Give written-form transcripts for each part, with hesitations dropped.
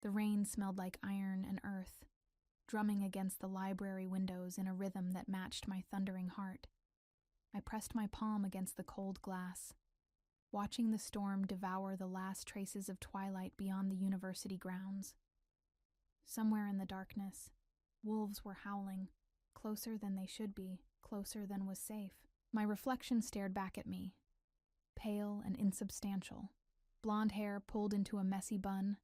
The rain smelled like iron and earth, drumming against the library windows in a rhythm that matched my thundering heart. I pressed my palm against the cold glass, watching the storm devour the last traces of twilight beyond the university grounds. Somewhere in the darkness, wolves were howling, closer than they should be, closer than was safe. My reflection stared back at me, pale and insubstantial, blonde hair pulled into a messy bun,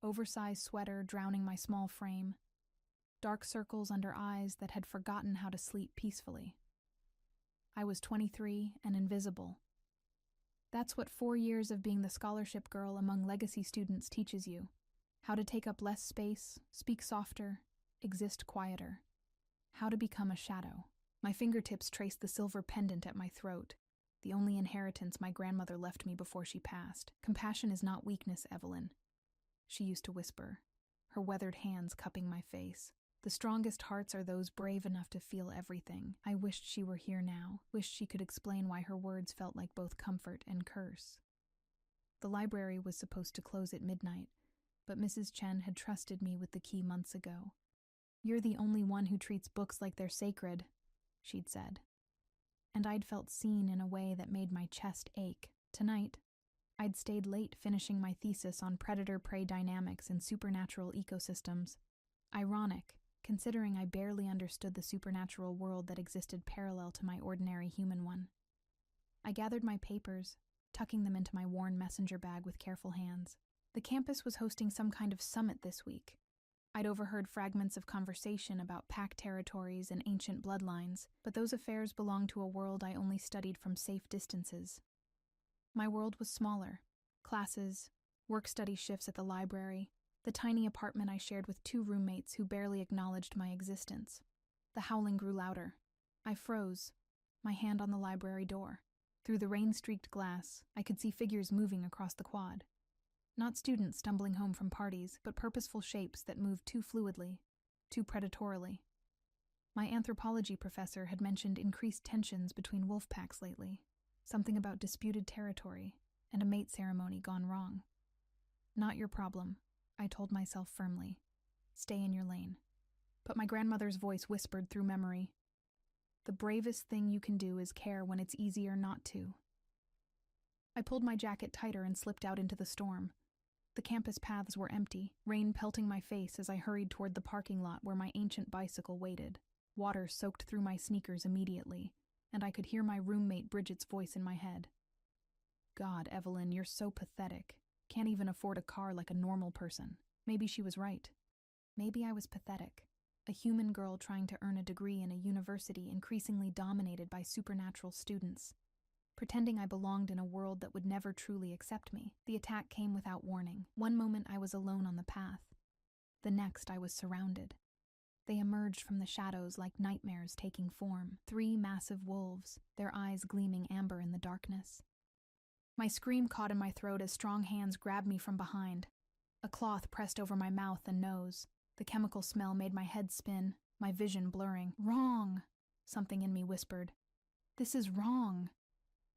oversized sweater drowning my small frame, dark circles under eyes that had forgotten how to sleep peacefully. I was 23 and invisible. That's what 4 years of being the scholarship girl among legacy students teaches you: how to take up less space, speak softer, exist quieter, how to become a shadow. My fingertips traced the silver pendant at my throat, the only inheritance my grandmother left me before she passed. "Compassion is not weakness, Evelyn," she used to whisper, her weathered hands cupping my face. "The strongest hearts are those brave enough to feel everything." I wished she were here now, wished she could explain why her words felt like both comfort and curse. The library was supposed to close at midnight, but Mrs. Chen had trusted me with the key months ago. "You're the only one who treats books like they're sacred," she'd said. And I'd felt seen in a way that made my chest ache. Tonight, I'd stayed late finishing my thesis on predator-prey dynamics in supernatural ecosystems. Ironic, considering I barely understood the supernatural world that existed parallel to my ordinary human one. I gathered my papers, tucking them into my worn messenger bag with careful hands. The campus was hosting some kind of summit this week. I'd overheard fragments of conversation about pack territories and ancient bloodlines, but those affairs belonged to a world I only studied from safe distances. My world was smaller: classes, work-study shifts at the library, the tiny apartment I shared with 2 roommates who barely acknowledged my existence. The howling grew louder. I froze, my hand on the library door. Through the rain-streaked glass, I could see figures moving across the quad. Not students stumbling home from parties, but purposeful shapes that moved too fluidly, too predatorily. My anthropology professor had mentioned increased tensions between wolf packs lately, something about disputed territory and a mate ceremony gone wrong. "Not your problem," I told myself firmly. "Stay in your lane." But my grandmother's voice whispered through memory. "The bravest thing you can do is care when it's easier not to." I pulled my jacket tighter and slipped out into the storm. The campus paths were empty, rain pelting my face as I hurried toward the parking lot where my ancient bicycle waited. Water soaked through my sneakers immediately, and I could hear my roommate Bridget's voice in my head. "God, Evelyn, you're so pathetic. Can't even afford a car like a normal person." Maybe she was right. Maybe I was pathetic, a human girl trying to earn a degree in a university increasingly dominated by supernatural students, pretending I belonged in a world that would never truly accept me. The attack came without warning. One moment I was alone on the path. The next I was surrounded. They emerged from the shadows like nightmares taking form. 3 massive wolves, their eyes gleaming amber in the darkness. My scream caught in my throat as strong hands grabbed me from behind. A cloth pressed over my mouth and nose. The chemical smell made my head spin, my vision blurring. "Wrong," something in me whispered. "This is wrong."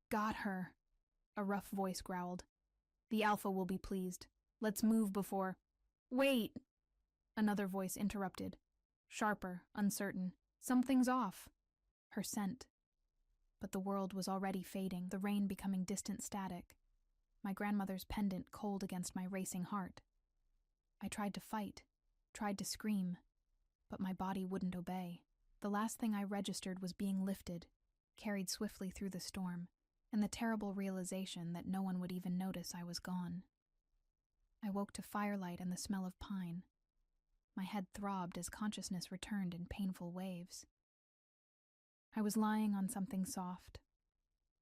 "Got her," a rough voice growled. "The Alpha will be pleased. Let's move before—" "Wait!" Another voice interrupted, sharper, uncertain. "Something's off." Her scent. But the world was already fading, the rain becoming distant static, my grandmother's pendant cold against my racing heart. I tried to fight, tried to scream, but my body wouldn't obey. The last thing I registered was being lifted, carried swiftly through the storm, and the terrible realization that no one would even notice I was gone. I woke to firelight and the smell of pine. My head throbbed as consciousness returned in painful waves. I was lying on something soft.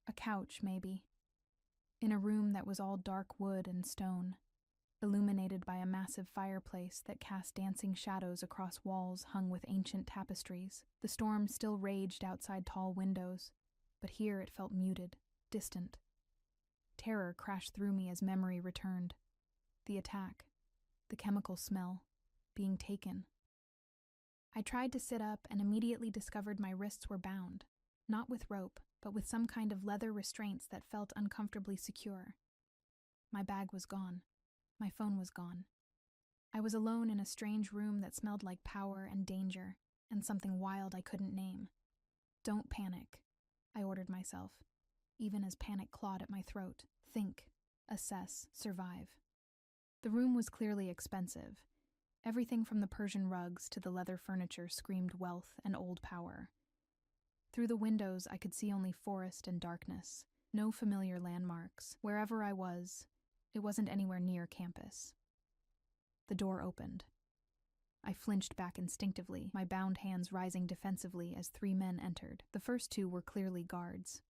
A couch, maybe. In a room that was all dark wood and stone, illuminated by a massive fireplace that cast dancing shadows across walls hung with ancient tapestries. The storm still raged outside tall windows, but here it felt muted, distant. Terror crashed through me as memory returned. The attack, the chemical smell, being taken. I tried to sit up and immediately discovered my wrists were bound, not with rope, but with some kind of leather restraints that felt uncomfortably secure. My bag was gone. My phone was gone. I was alone in a strange room that smelled like power and danger, and something wild I couldn't name. Don't panic, I ordered myself, even as panic clawed at my throat. Think, assess, survive. The room was clearly expensive. Everything from the Persian rugs to the leather furniture screamed wealth and old power. Through the windows, I could see only forest and darkness, no familiar landmarks. Wherever I was, it wasn't anywhere near campus. The door opened. I flinched back instinctively, my bound hands rising defensively as 3 men entered. The first 2 were clearly guards.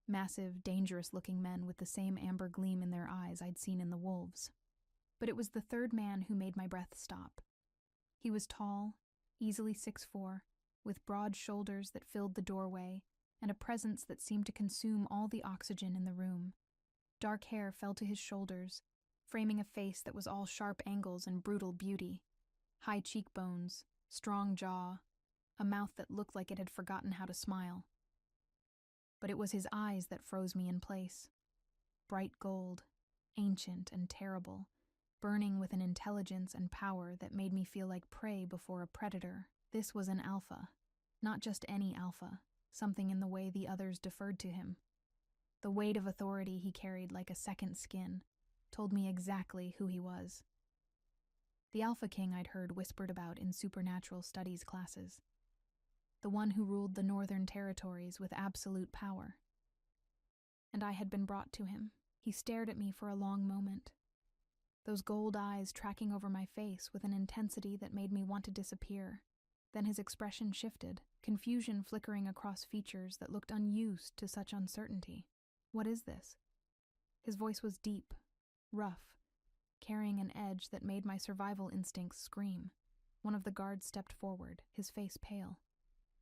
Massive, dangerous-looking men with the same amber gleam in their eyes I'd seen in the wolves. But it was the 3rd man who made my breath stop. He was tall, easily 6'4", with broad shoulders that filled the doorway and a presence that seemed to consume all the oxygen in the room. Dark hair fell to his shoulders, framing a face that was all sharp angles and brutal beauty. High cheekbones, strong jaw, a mouth that looked like it had forgotten how to smile. But it was his eyes that froze me in place. Bright gold, ancient and terrible, burning with an intelligence and power that made me feel like prey before a predator. This was an alpha, not just any alpha, something in the way the others deferred to him. The weight of authority he carried like a second skin told me exactly who he was. The Alpha King I'd heard whispered about in supernatural studies classes. The one who ruled the northern territories with absolute power. And I had been brought to him. He stared at me for a long moment, those gold eyes tracking over my face with an intensity that made me want to disappear. Then his expression shifted, confusion flickering across features that looked unused to such uncertainty. What is this? His voice was deep, rough, carrying an edge that made my survival instincts scream. One of the guards stepped forward, his face pale.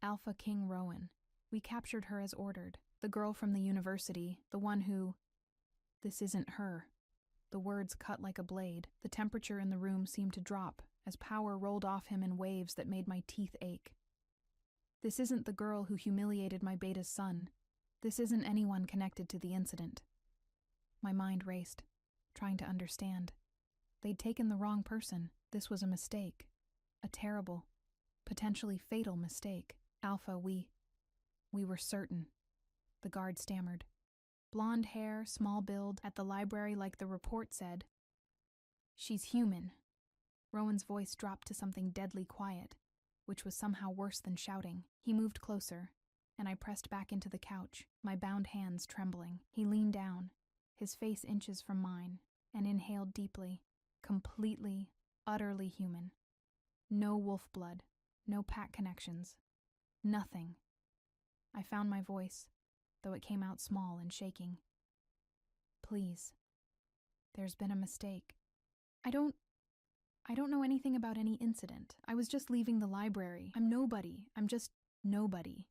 Alpha King Rowan. We captured her as ordered. The girl from the university, the one who... This isn't her. The words cut like a blade. The temperature in the room seemed to drop as power rolled off him in waves that made my teeth ache. This isn't the girl who humiliated my beta's son. This isn't anyone connected to the incident. My mind raced, trying to understand. They'd taken the wrong person. This was a mistake. A terrible, potentially fatal mistake. Alpha, we were certain. The guard stammered. Blonde hair, small build, at the library like the report said. She's human. Rowan's voice dropped to something deadly quiet, which was somehow worse than shouting. He moved closer, and I pressed back into the couch, my bound hands trembling. He leaned down, his face inches from mine, and inhaled deeply, completely, utterly human. No wolf blood, no pack connections, nothing. I found my voice, though it came out small and shaking. Please. There's been a mistake. I don't know anything about any incident. I was just leaving the library. I'm nobody. I'm just nobody,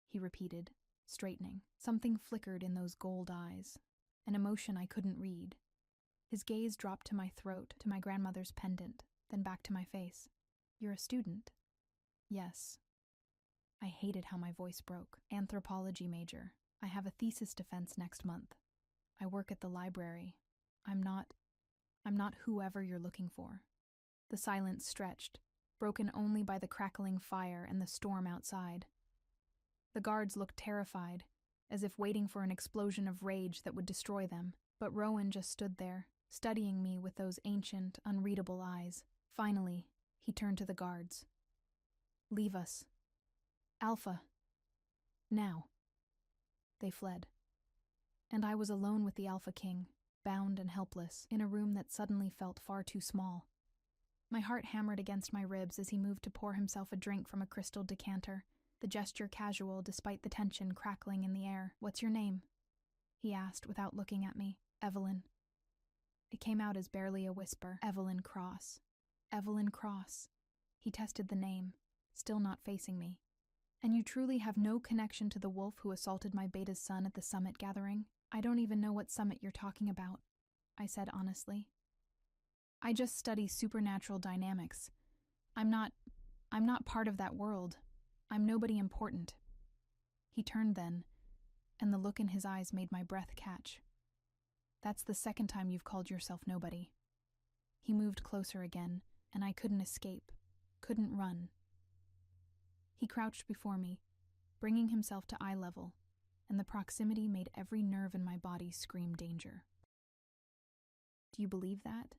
he repeated, straightening. Something flickered in those gold eyes, an emotion I couldn't read. His gaze dropped to my throat, to my grandmother's pendant, then back to my face. You're a student? Yes. I hated how my voice broke. Anthropology major. I have a thesis defense next month. I work at the library. I'm not whoever you're looking for. The silence stretched, broken only by the crackling fire and the storm outside. The guards looked terrified, as if waiting for an explosion of rage that would destroy them, but Rowan just stood there, studying me with those ancient, unreadable eyes. Finally, he turned to the guards. Leave us. Alpha. Now. They fled. And I was alone with the Alpha King, bound and helpless, in a room that suddenly felt far too small. My heart hammered against my ribs as he moved to pour himself a drink from a crystal decanter, the gesture casual despite the tension crackling in the air. What's your name? He asked without looking at me. Evelyn. It came out as barely a whisper. Evelyn Cross. Evelyn Cross. He tested the name, still not facing me. And you truly have no connection to the wolf who assaulted my beta's son at the summit gathering? I don't even know what summit you're talking about, I said honestly. I just study supernatural dynamics. I'm not part of that world. I'm nobody important. He turned then, and the look in his eyes made my breath catch. That's the second time you've called yourself nobody. He moved closer again, and I couldn't escape, couldn't run. He crouched before me, bringing himself to eye level, and the proximity made every nerve in my body scream danger. Do you believe that?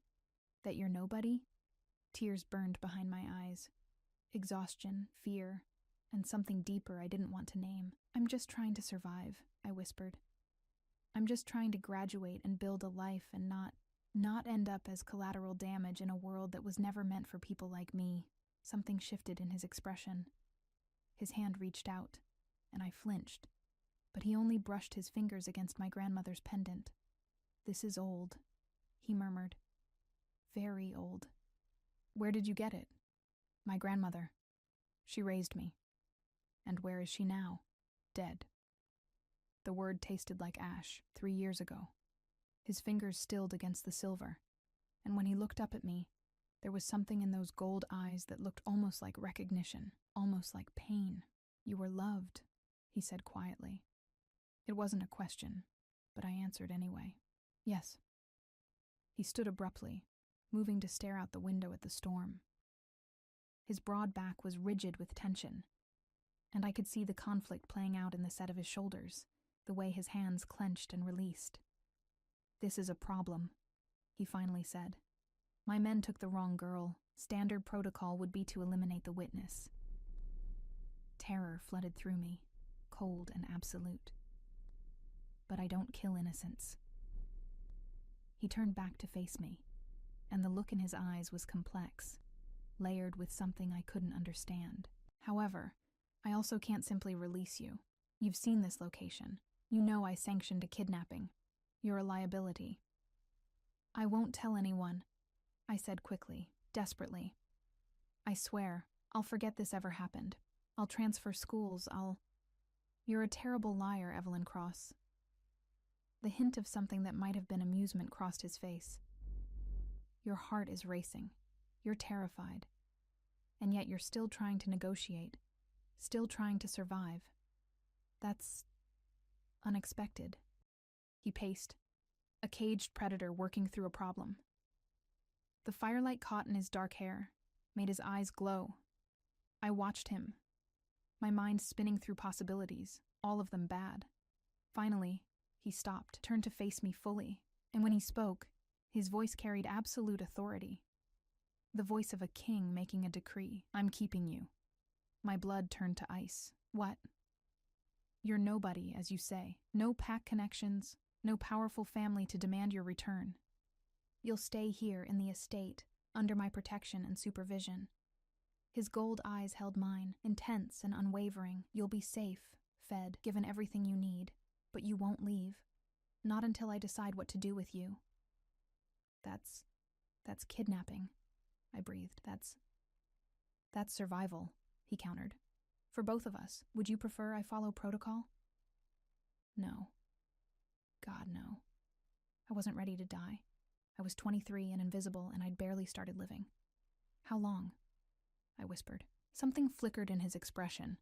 That you're nobody? Tears burned behind my eyes. Exhaustion, fear, and something deeper I didn't want to name. I'm just trying to survive, I whispered. I'm just trying to graduate and build a life and not end up as collateral damage in a world that was never meant for people like me. Something shifted in his expression. His hand reached out, and I flinched, but he only brushed his fingers against my grandmother's pendant. This is old, he murmured. Very old. Where did you get it? My grandmother. She raised me. And where is she now? Dead. The word tasted like ash 3 years ago. His fingers stilled against the silver, and when he looked up at me, there was something in those gold eyes that looked almost like recognition, almost like pain. You were loved, he said quietly. It wasn't a question, but I answered anyway. Yes. He stood abruptly, moving to stare out the window at the storm. His broad back was rigid with tension, and I could see the conflict playing out in the set of his shoulders, the way his hands clenched and released. This is a problem, he finally said. My men took the wrong girl. Standard protocol would be to eliminate the witness. Terror flooded through me, cold and absolute. But I don't kill innocents. He turned back to face me, and the look in his eyes was complex, layered with something I couldn't understand. However, I also can't simply release you. You've seen this location. You know I sanctioned a kidnapping. You're a liability. I won't tell anyone, I said quickly, desperately. I swear, I'll forget this ever happened. I'll transfer schools, You're a terrible liar, Evelyn Cross. The hint of something that might have been amusement crossed his face. Your heart is racing. You're terrified. And yet you're still trying to negotiate, still trying to survive. That's unexpected. He paced, a caged predator working through a problem. The firelight caught in his dark hair, made his eyes glow. I watched him, my mind spinning through possibilities, all of them bad. Finally, he stopped, turned to face me fully, and when he spoke, his voice carried absolute authority. The voice of a king making a decree. I'm keeping you. My blood turned to ice. What? You're nobody, as you say. No pack connections, no powerful family to demand your return. You'll stay here in the estate, under my protection and supervision. His gold eyes held mine, intense and unwavering. You'll be safe, fed, given everything you need, but you won't leave. Not until I decide what to do with you. That's kidnapping, I breathed. That's survival, he countered. For both of us, would you prefer I follow protocol? No. God, no. I wasn't ready to die. I was 23 and invisible, and I'd barely started living. How long? I whispered. Something flickered in his expression.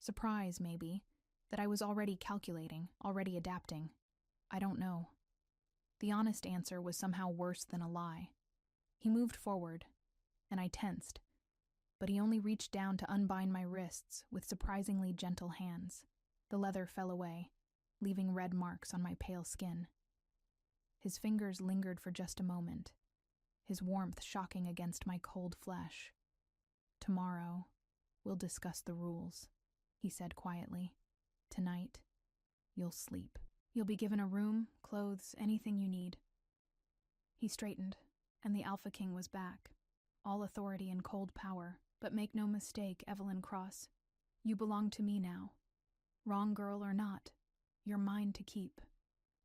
Surprise, maybe, that I was already calculating, already adapting. I don't know. The honest answer was somehow worse than a lie. He moved forward, and I tensed, but he only reached down to unbind my wrists with surprisingly gentle hands. The leather fell away, leaving red marks on my pale skin. His fingers lingered for just a moment, his warmth shocking against my cold flesh. Tomorrow, we'll discuss the rules, he said quietly. Tonight, you'll sleep. You'll be given a room, clothes, anything you need. He straightened, and the Alpha King was back, all authority and cold power. But make no mistake, Evelyn Cross, you belong to me now. Wrong girl or not, you're mine to keep.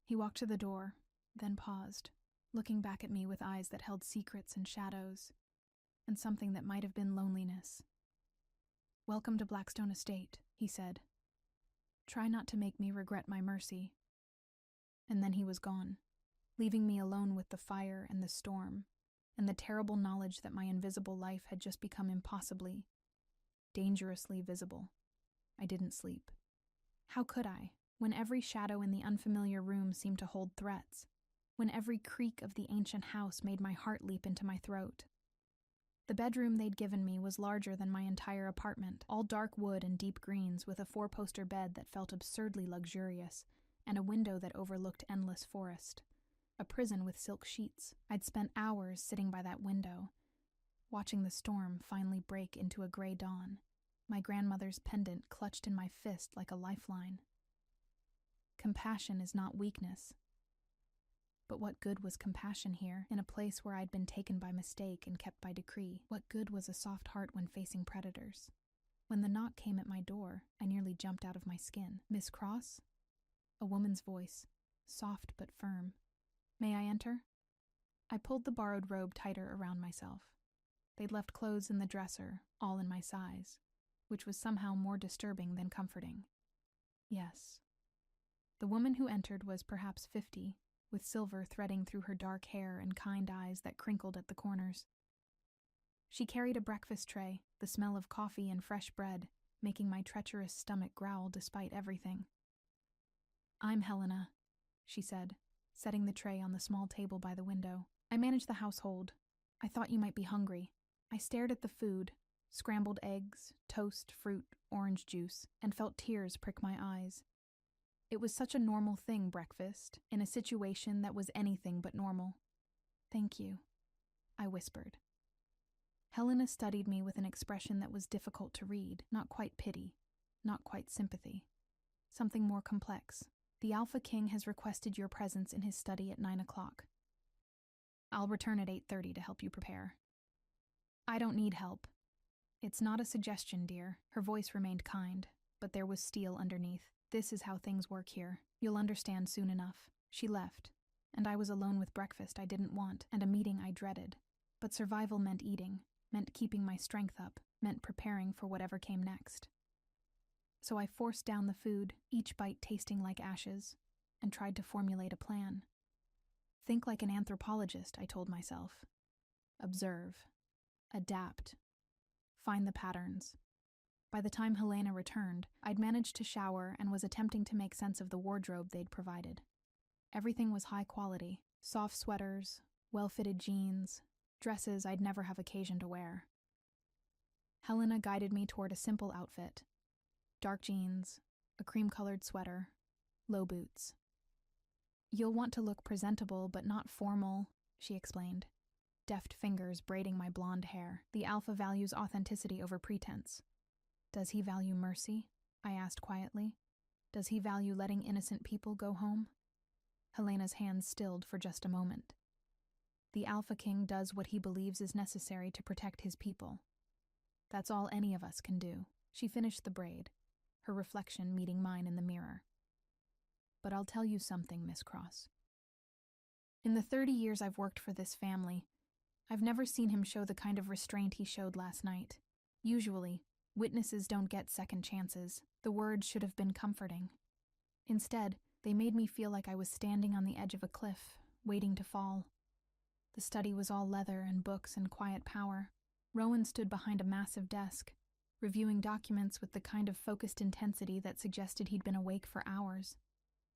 He walked to the door, then paused, looking back at me with eyes that held secrets and shadows, and something that might have been loneliness. Welcome to Blackstone Estate, he said. Try not to make me regret my mercy. And then he was gone, leaving me alone with the fire and the storm, and the terrible knowledge that my invisible life had just become impossibly, dangerously visible. I didn't sleep. How could I, when every shadow in the unfamiliar room seemed to hold threats, when every creak of the ancient house made my heart leap into my throat? The bedroom they'd given me was larger than my entire apartment, all dark wood and deep greens, with a 4-poster bed that felt absurdly luxurious, and a window that overlooked endless forest. A prison with silk sheets. I'd spent hours sitting by that window, watching the storm finally break into a gray dawn, my grandmother's pendant clutched in my fist like a lifeline. Compassion is not weakness. But what good was compassion here, in a place where I'd been taken by mistake and kept by decree? What good was a soft heart when facing predators? When the knock came at my door, I nearly jumped out of my skin. "Miss Cross?" A woman's voice, soft but firm. "May I enter?" I pulled the borrowed robe tighter around myself. They'd left clothes in the dresser, all in my size, which was somehow more disturbing than comforting. Yes. The woman who entered was perhaps 50, with silver threading through her dark hair and kind eyes that crinkled at the corners. She carried a breakfast tray, the smell of coffee and fresh bread, making my treacherous stomach growl despite everything. "I'm Helena," she said, setting the tray on the small table by the window. "I manage the household. I thought you might be hungry." I stared at the food, scrambled eggs, toast, fruit, orange juice, and felt tears prick my eyes. It was such a normal thing, breakfast, in a situation that was anything but normal. "Thank you," I whispered. Helena studied me with an expression that was difficult to read, not quite pity, not quite sympathy. Something more complex. "The Alpha King has requested your presence in his study at 9 o'clock. I'll return at 8:30 to help you prepare." "I don't need help." "It's not a suggestion, dear." Her voice remained kind, but there was steel underneath. "This is how things work here. You'll understand soon enough." She left, and I was alone with breakfast I didn't want and a meeting I dreaded. But survival meant eating, meant keeping my strength up, meant preparing for whatever came next. So I forced down the food, each bite tasting like ashes, and tried to formulate a plan. Think like an anthropologist, I told myself. Observe. Adapt. Find the patterns. By the time Helena returned, I'd managed to shower and was attempting to make sense of the wardrobe they'd provided. Everything was high quality. Soft sweaters, well-fitted jeans, dresses I'd never have occasion to wear. Helena guided me toward a simple outfit. Dark jeans, a cream-colored sweater, low boots. "You'll want to look presentable but not formal," she explained. Deft fingers braiding my blonde hair. "The Alpha values authenticity over pretense." "Does he value mercy?" I asked quietly. "Does he value letting innocent people go home?" Helena's hands stilled for just a moment. "The Alpha King does what he believes is necessary to protect his people. That's all any of us can do." She finished the braid, her reflection meeting mine in the mirror. "But I'll tell you something, Miss Cross. In the 30 years I've worked for this family, I've never seen him show the kind of restraint he showed last night. Usually, witnesses don't get second chances. The words should have been comforting. Instead, they made me feel like I was standing on the edge of a cliff, waiting to fall. The study was all leather and books and quiet power. Rowan stood behind a massive desk, reviewing documents with the kind of focused intensity that suggested he'd been awake for hours.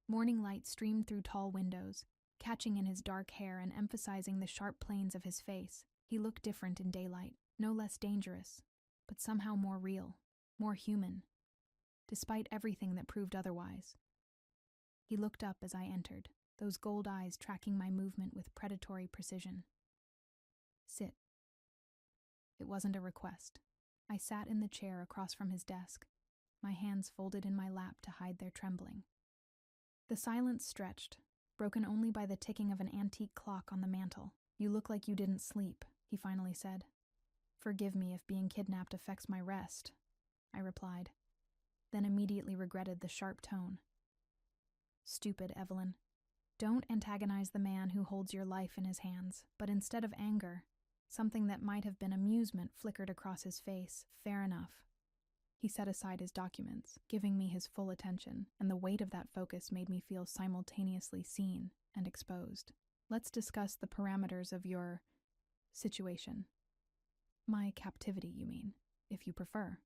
Morning light streamed through tall windows, catching in his dark hair and emphasizing the sharp planes of his face. He looked different in daylight, no less dangerous, but somehow more real, more human, despite everything that proved otherwise. He looked up as I entered, those gold eyes tracking my movement with predatory precision. "Sit." It wasn't a request. I sat in the chair across from his desk, my hands folded in my lap to hide their trembling. The silence stretched, broken only by the ticking of an antique clock on the mantel. "You look like you didn't sleep," he finally said. "Forgive me if being kidnapped affects my rest," I replied, then immediately regretted the sharp tone. "Stupid, Evelyn. Don't antagonize the man who holds your life in his hands, but instead of anger, something that might have been amusement flickered across his face. Fair enough." He set aside his documents, giving me his full attention, and the weight of that focus made me feel simultaneously seen and exposed. "Let's discuss the parameters of your situation. My captivity, you mean, if you prefer."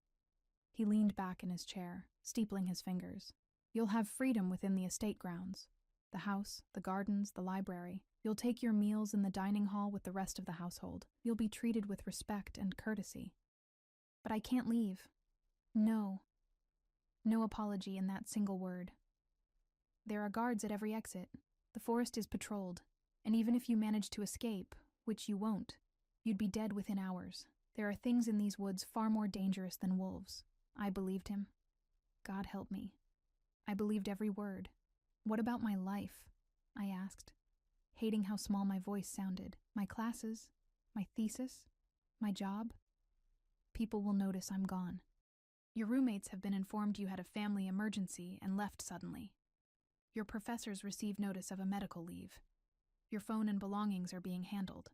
He leaned back in his chair, steepling his fingers. "You'll have freedom within the estate grounds. The house, the gardens, the library. You'll take your meals in the dining hall with the rest of the household. You'll be treated with respect and courtesy. But I can't leave. No. No apology in that single word. There are guards at every exit. The forest is patrolled, and even if you manage to escape, which you won't, you'd be dead within hours. There are things in these woods far more dangerous than wolves. I believed him. God help me. I believed every word. What about my life? I asked, hating how small my voice sounded. My classes, my thesis, my job. People will notice I'm gone. Your roommates have been informed you had a family emergency and left suddenly. Your professors received notice of a medical leave. Your phone and belongings are being handled.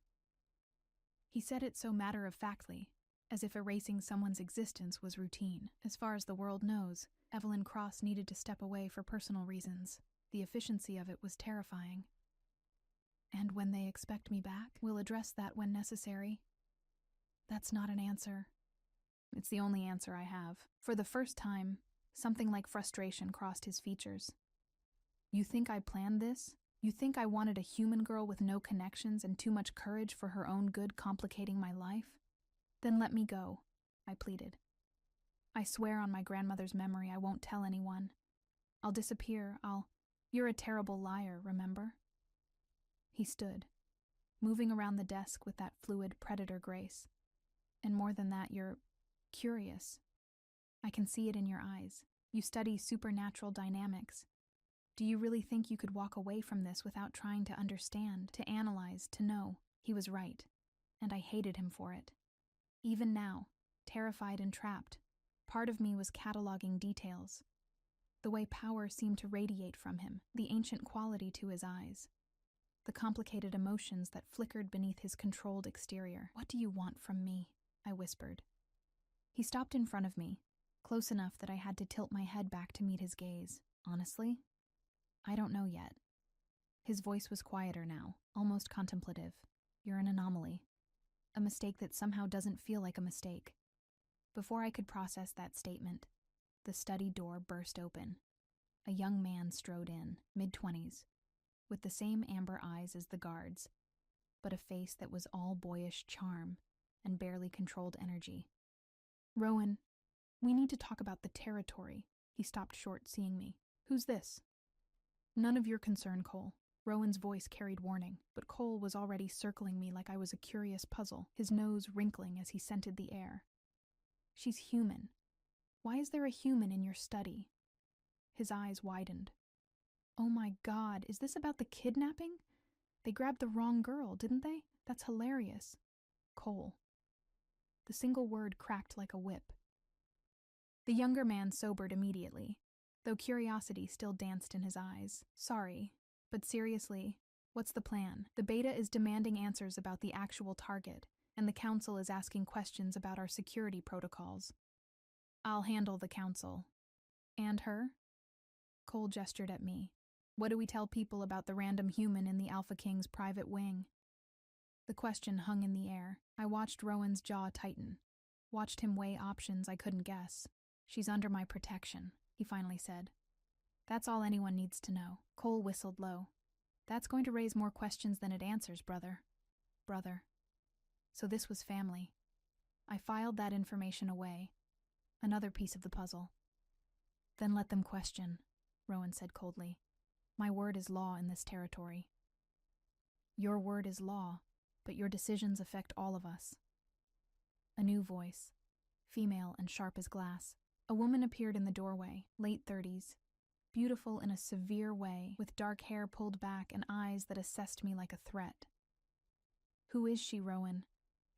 He said it so matter-of-factly, as if erasing someone's existence was routine. As far as the world knows, Evelyn Cross needed to step away for personal reasons. The efficiency of it was terrifying. And when they expect me back, we'll address that when necessary. That's not an answer. It's the only answer I have. For the first time, something like frustration crossed his features. You think I planned this? You think I wanted a human girl with no connections and too much courage for her own good complicating my life? Then let me go, I pleaded. I swear on my grandmother's memory I won't tell anyone. I'll disappear, You're a terrible liar, remember? He stood, moving around the desk with that fluid predator grace. And more than that, you're curious. I can see it in your eyes. You study supernatural dynamics. Do you really think you could walk away from this without trying to understand, to analyze, to know? He was right, and I hated him for it. Even now, terrified and trapped, part of me was cataloging details. The way power seemed to radiate from him, the ancient quality to his eyes, the complicated emotions that flickered beneath his controlled exterior. What do you want from me? I whispered. He stopped in front of me, close enough that I had to tilt my head back to meet his gaze. Honestly, I don't know yet. His voice was quieter now, almost contemplative. You're an anomaly. A mistake that somehow doesn't feel like a mistake. Before I could process that statement, the study door burst open. A young man strode in, mid-20s, with the same amber eyes as the guards, but a face that was all boyish charm and barely controlled energy. Rowan, we need to talk about the territory. He stopped short, seeing me. Who's this? None of your concern, Cole. Rowan's voice carried warning, but Cole was already circling me like I was a curious puzzle, his nose wrinkling as he scented the air. She's human. Why is there a human in your study? His eyes widened. Oh my God, is this about the kidnapping? They grabbed the wrong girl, didn't they? That's hilarious. Cole. The single word cracked like a whip. The younger man sobered immediately, though curiosity still danced in his eyes. Sorry, but seriously, what's the plan? The beta is demanding answers about the actual target, and the council is asking questions about our security protocols. I'll handle the council. And her? Cole gestured at me. What do we tell people about the random human in the Alpha King's private wing? The question hung in the air. I watched Rowan's jaw tighten, watched him weigh options I couldn't guess. She's under my protection, he finally said. That's all anyone needs to know. Cole whistled low. That's going to raise more questions than it answers, brother. Brother. So this was family. I filed that information away. Another piece of the puzzle. Then let them question, Rowan said coldly. My word is law in this territory. Your word is law, but your decisions affect all of us. A new voice, female and sharp as glass. A woman appeared in the doorway, late 30s, beautiful in a severe way, with dark hair pulled back and eyes that assessed me like a threat. Who is she, Rowan?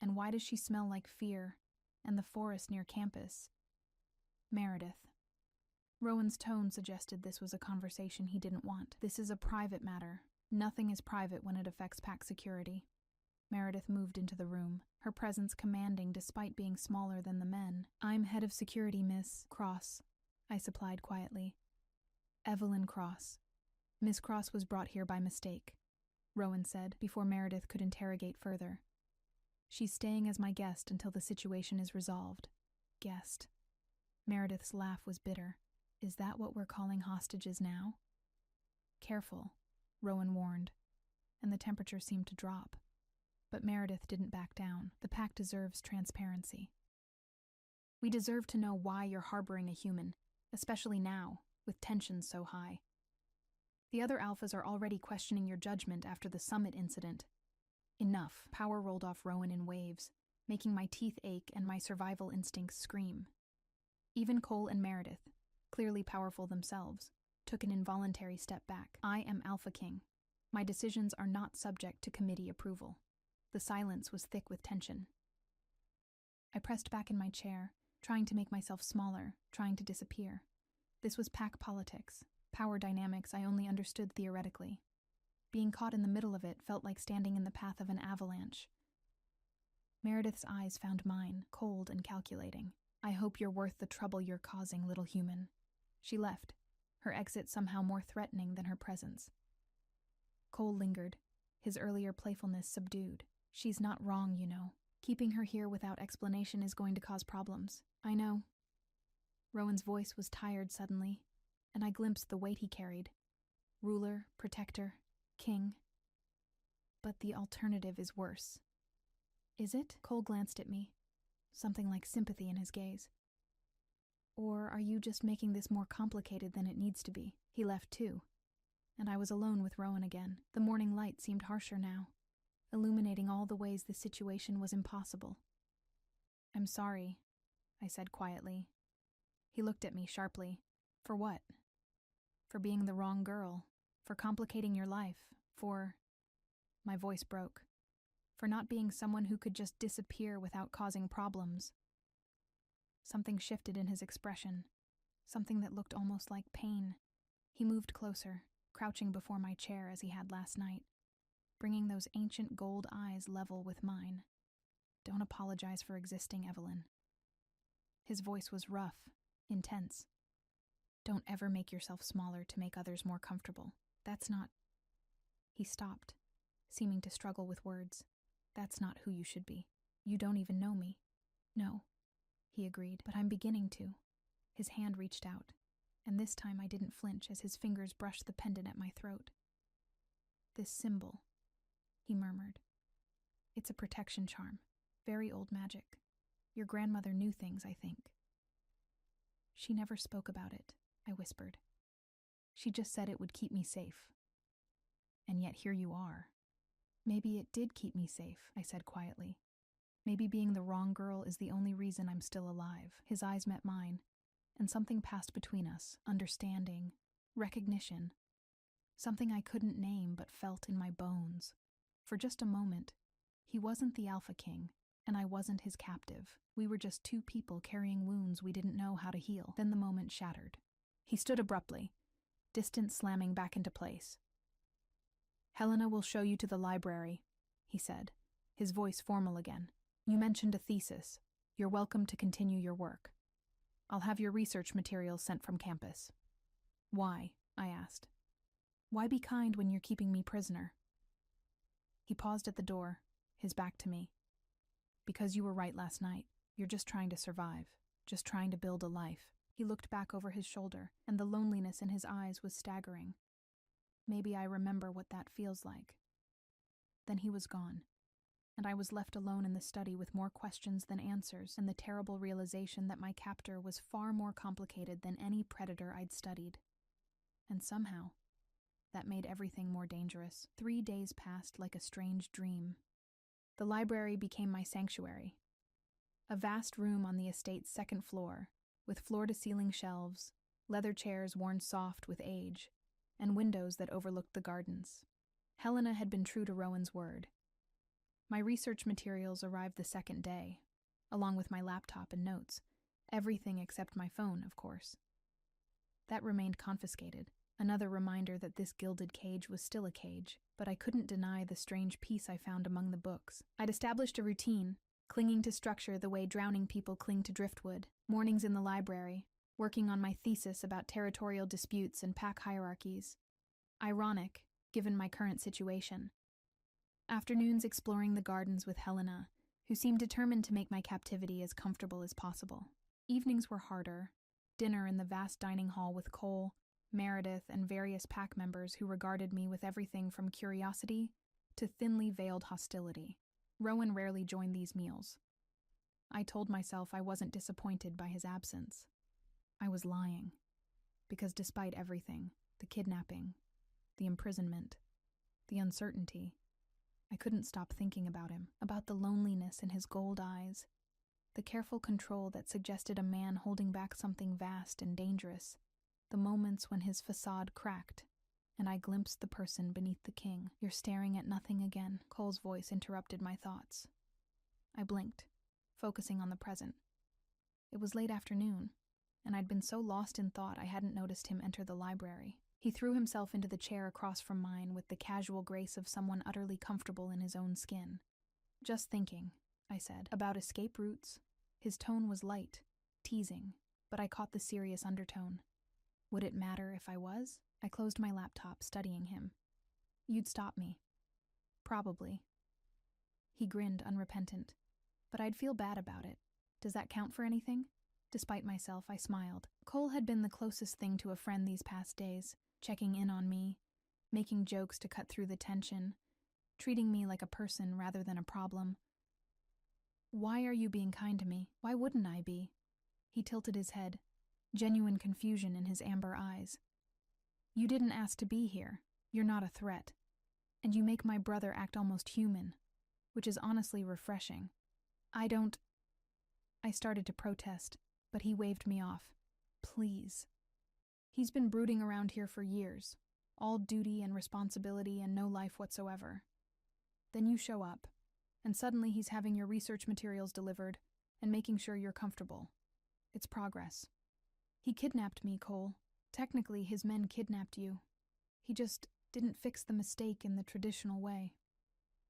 And why does she smell like fear and the forest near campus? Meredith. Rowan's tone suggested this was a conversation he didn't want. This is a private matter. Nothing is private when it affects pack security. Meredith moved into the room, her presence commanding despite being smaller than the men. I'm head of security, Miss Cross, I supplied quietly. Evelyn Cross. Miss Cross was brought here by mistake, Rowan said, before Meredith could interrogate further. She's staying as my guest until the situation is resolved. Guest. Meredith's laugh was bitter. Is that what we're calling hostages now? Careful, Rowan warned. and the temperature seemed to drop. But Meredith didn't back down. The pack deserves transparency. We deserve to know why you're harboring a human, especially now, with tensions so high. The other alphas are already questioning your judgment after the summit incident. Enough. Power rolled off Rowan in waves, making my teeth ache and my survival instincts scream. Even Cole and Meredith, clearly powerful themselves, took an involuntary step back. I am Alpha King. My decisions are not subject to committee approval. The silence was thick with tension. I pressed back in my chair, trying to make myself smaller, trying to disappear. This was pack politics, power dynamics I only understood theoretically. Being caught in the middle of it felt like standing in the path of an avalanche. Meredith's eyes found mine, cold and calculating. I hope you're worth the trouble you're causing, little human. She left, her exit somehow more threatening than her presence. Cole lingered, his earlier playfulness subdued. She's not wrong, you know. Keeping her here without explanation is going to cause problems. I know. Rowan's voice was tired suddenly, and I glimpsed the weight he carried. Ruler, protector, king. But the alternative is worse. Is it? Cole glanced at me, something like sympathy in his gaze. Or are you just making this more complicated than it needs to be? He left too, and I was alone with Rowan again. The morning light seemed harsher now, illuminating all the ways the situation was impossible. I'm sorry, I said quietly. He looked at me sharply. For what? For being the wrong girl, for complicating your life, for... My voice broke. For not being someone who could just disappear without causing problems. Something shifted in his expression, something that looked almost like pain. He moved closer, crouching before my chair as he had last night, bringing those ancient gold eyes level with mine. Don't apologize for existing, Evelyn. His voice was rough, intense. Don't ever make yourself smaller to make others more comfortable. That's not... He stopped, seeming to struggle with words. That's not who you should be. You don't even know me. No, he agreed, but I'm beginning to. His hand reached out, and this time I didn't flinch as his fingers brushed the pendant at my throat. This symbol, he murmured. It's a protection charm. Very old magic. Your grandmother knew things, I think. She never spoke about it, I whispered. She just said it would keep me safe. And yet here you are. Maybe it did keep me safe, I said quietly. Maybe being the wrong girl is the only reason I'm still alive. His eyes met mine, and something passed between us, understanding, recognition. Something I couldn't name but felt in my bones. For just a moment, he wasn't the Alpha King, and I wasn't his captive. We were just two people carrying wounds we didn't know how to heal. Then the moment shattered. He stood abruptly, distance slamming back into place. Helena will show you to the library, he said, his voice formal again. You mentioned a thesis. You're welcome to continue your work. I'll have your research materials sent from campus. Why? I asked. Why be kind when you're keeping me prisoner? He paused at the door, his back to me. Because you were right last night. You're just trying to survive, just trying to build a life. He looked back over his shoulder, and the loneliness in his eyes was staggering. Maybe I remember what that feels like. Then he was gone, and I was left alone in the study with more questions than answers and the terrible realization that my captor was far more complicated than any predator I'd studied. And somehow, that made everything more dangerous. 3 days passed like a strange dream. The library became my sanctuary. A vast room on the estate's second floor, with floor-to-ceiling shelves, leather chairs worn soft with age, and windows that overlooked the gardens. Helena had been true to Rowan's word. My research materials arrived the second day, along with my laptop and notes, everything except my phone, of course. That remained confiscated, another reminder that this gilded cage was still a cage, but I couldn't deny the strange peace I found among the books. I'd established a routine, clinging to structure the way drowning people cling to driftwood, mornings in the library, working on my thesis about territorial disputes and pack hierarchies. Ironic, given my current situation. Afternoons exploring the gardens with Helena, who seemed determined to make my captivity as comfortable as possible. Evenings were harder. Dinner in the vast dining hall with Cole, Meredith, and various pack members who regarded me with everything from curiosity to thinly veiled hostility. Rowan rarely joined these meals. I told myself I wasn't disappointed by his absence. I was lying. Because despite everything, the kidnapping, the imprisonment, the uncertainty, I couldn't stop thinking about him, about the loneliness in his gold eyes, the careful control that suggested a man holding back something vast and dangerous, the moments when his facade cracked, and I glimpsed the person beneath the king. "You're staring at nothing again," Cole's voice interrupted my thoughts. I blinked, focusing on the present. It was late afternoon, and I'd been so lost in thought I hadn't noticed him enter the library. He threw himself into the chair across from mine with the casual grace of someone utterly comfortable in his own skin. "Just thinking," I said, "about escape routes." His tone was light, teasing, but I caught the serious undertone. Would it matter if I was? I closed my laptop, studying him. "You'd stop me." "Probably." He grinned, unrepentant. "But I'd feel bad about it. Does that count for anything?" Despite myself, I smiled. Cole had been the closest thing to a friend these past days, checking in on me, making jokes to cut through the tension, treating me like a person rather than a problem. "Why are you being kind to me? Why wouldn't I be?" He tilted his head, genuine confusion in his amber eyes. "You didn't ask to be here. You're not a threat. And you make my brother act almost human, which is honestly refreshing. I started to protest, but he waved me off. "Please." "He's been brooding around here for years, all duty and responsibility and no life whatsoever. Then you show up, and suddenly he's having your research materials delivered and making sure you're comfortable. It's progress. He kidnapped me, Cole. Technically, his men kidnapped you. He just didn't fix the mistake in the traditional way."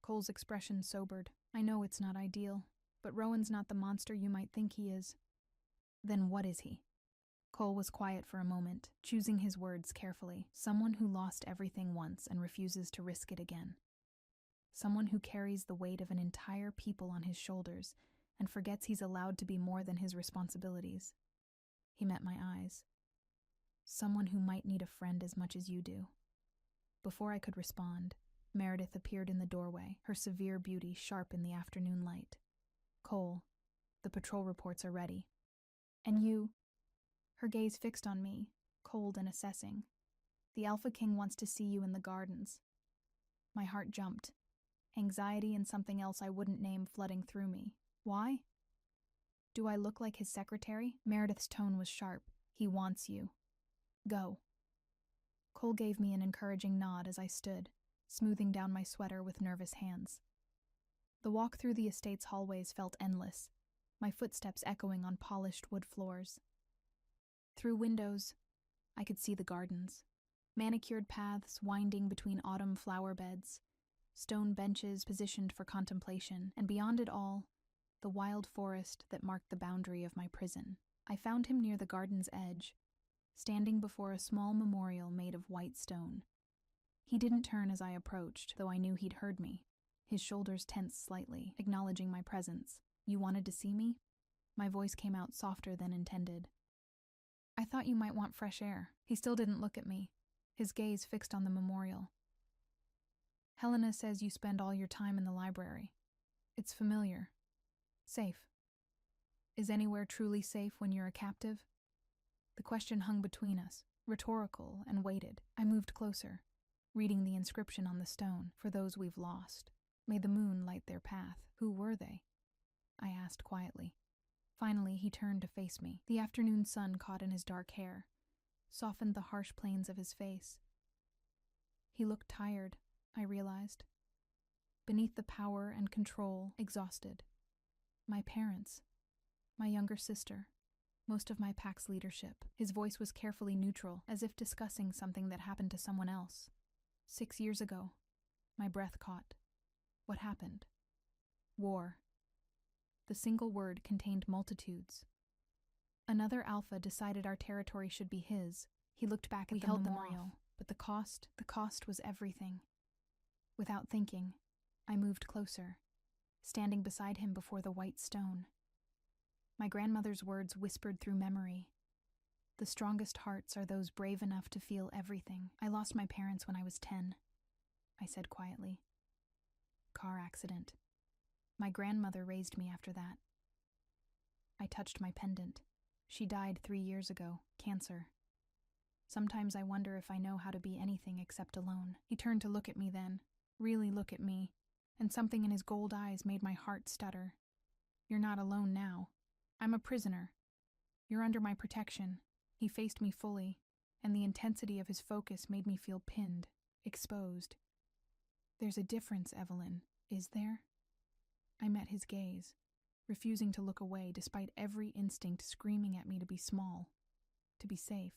Cole's expression sobered. "I know it's not ideal, but Rowan's not the monster you might think he is." "Then what is he?" Cole was quiet for a moment, choosing his words carefully. "Someone who lost everything once and refuses to risk it again. Someone who carries the weight of an entire people on his shoulders and forgets he's allowed to be more than his responsibilities." He met my eyes. "Someone who might need a friend as much as you do." Before I could respond, Meredith appeared in the doorway, her severe beauty sharp in the afternoon light. "Cole, the patrol reports are ready." "And you?" Her gaze fixed on me, cold and assessing. "The Alpha King wants to see you in the gardens." My heart jumped, anxiety and something else I wouldn't name flooding through me. "Why?" "Do I look like his secretary?" Meredith's tone was sharp. "He wants you. Go." Cole gave me an encouraging nod as I stood, smoothing down my sweater with nervous hands. The walk through the estate's hallways felt endless, my footsteps echoing on polished wood floors. Through windows, I could see the gardens, manicured paths winding between autumn flower beds, stone benches positioned for contemplation, and beyond it all, the wild forest that marked the boundary of my prison. I found him near the garden's edge, standing before a small memorial made of white stone. He didn't turn as I approached, though I knew he'd heard me. His shoulders tensed slightly, acknowledging my presence. "You wanted to see me?" My voice came out softer than intended. "I thought you might want fresh air." He still didn't look at me, his gaze fixed on the memorial. "Helena says you spend all your time in the library. It's familiar. Safe. Is anywhere truly safe when you're a captive?" The question hung between us, rhetorical and weighted. I moved closer, reading the inscription on the stone, "For those we've lost. May the moon light their path." "Who were they?" I asked quietly. Finally, he turned to face me. The afternoon sun caught in his dark hair, softened the harsh planes of his face. He looked tired, I realized. Beneath the power and control, exhausted. My parents, my younger sister, most of my pack's leadership. His voice was carefully neutral, as if discussing something that happened to someone else. 6 years ago. My breath caught. What happened? War. The single word contained multitudes. Another Alpha decided our territory should be his. He looked back at the memorial, but the cost was everything. Without thinking, I moved closer, standing beside him before the white stone. My grandmother's words whispered through memory. "The strongest hearts are those brave enough to feel everything." "I lost my parents when I was 10, I said quietly. car accident. My grandmother raised me after that. I touched my pendant. She died 3 years ago, cancer. Sometimes I wonder if I know how to be anything except alone. He turned to look at me then, really look at me, and something in his gold eyes made my heart stutter. You're not alone now. I'm a prisoner. You're under my protection. He faced me fully, and the intensity of his focus made me feel pinned, exposed. There's a difference, Evelyn, is there? I met his gaze, refusing to look away despite every instinct screaming at me to be small, to be safe.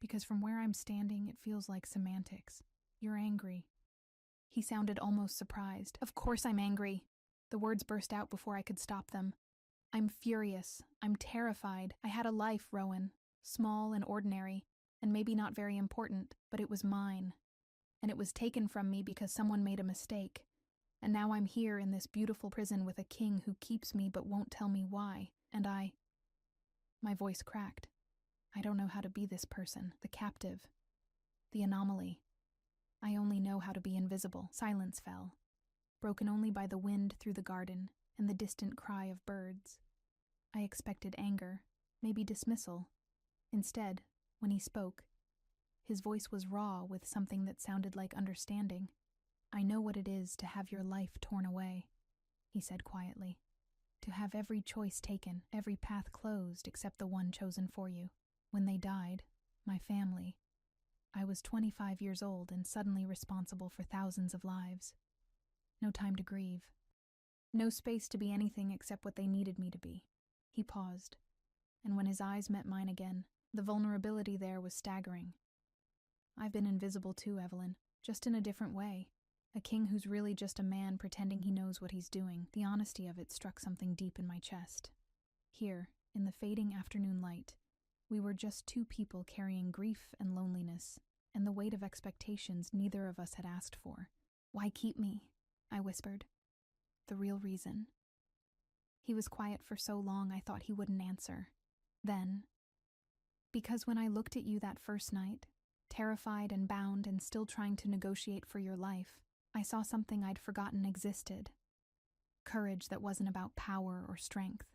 Because from where I'm standing, it feels like semantics. You're angry. He sounded almost surprised. Of course I'm angry. The words burst out before I could stop them. I'm furious. I'm terrified. I had a life, Rowan. Small and ordinary, and maybe not very important, but it was mine. And it was taken from me because someone made a mistake. And now I'm here in this beautiful prison with a king who keeps me but won't tell me why. And My voice cracked. I don't know how to be this person, the captive, the anomaly. I only know how to be invisible. Silence fell, broken only by the wind through the garden and the distant cry of birds. I expected anger, maybe dismissal. Instead, when he spoke, his voice was raw with something that sounded like understanding. I know what it is to have your life torn away, he said quietly. To have every choice taken, every path closed except the one chosen for you. When they died, my family, I was 25 years old and suddenly responsible for thousands of lives. No time to grieve. No space to be anything except what they needed me to be. He paused, and when his eyes met mine again, the vulnerability there was staggering. I've been invisible too, Evelyn, just in a different way. A king who's really just a man pretending he knows what he's doing. The honesty of it struck something deep in my chest. Here, in the fading afternoon light, we were just two people carrying grief and loneliness, and the weight of expectations neither of us had asked for. Why keep me? I whispered. The real reason. He was quiet for so long I thought he wouldn't answer. Then, because when I looked at you that first night, terrified and bound and still trying to negotiate for your life, I saw something I'd forgotten existed. Courage that wasn't about power or strength.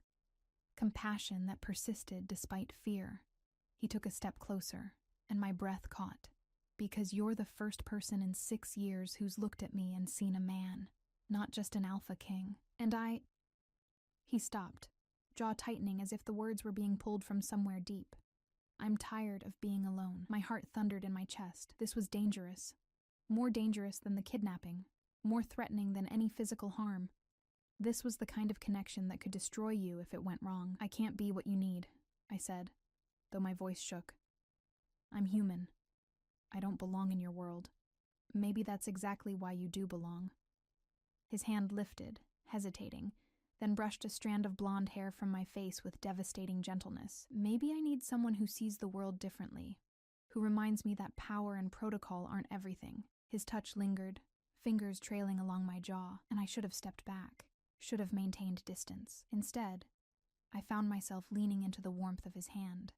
Compassion that persisted despite fear. He took a step closer, and my breath caught. Because you're the first person in 6 years who's looked at me and seen a man, not just an alpha king. And He stopped, jaw tightening as if the words were being pulled from somewhere deep. I'm tired of being alone. My heart thundered in my chest. This was dangerous. More dangerous than the kidnapping. More threatening than any physical harm. This was the kind of connection that could destroy you if it went wrong. I can't be what you need, I said, though my voice shook. I'm human. I don't belong in your world. Maybe that's exactly why you do belong. His hand lifted, hesitating, then brushed a strand of blonde hair from my face with devastating gentleness. Maybe I need someone who sees the world differently, who reminds me that power and protocol aren't everything. His touch lingered, fingers trailing along my jaw, and I should have stepped back, should have maintained distance. Instead, I found myself leaning into the warmth of his hand,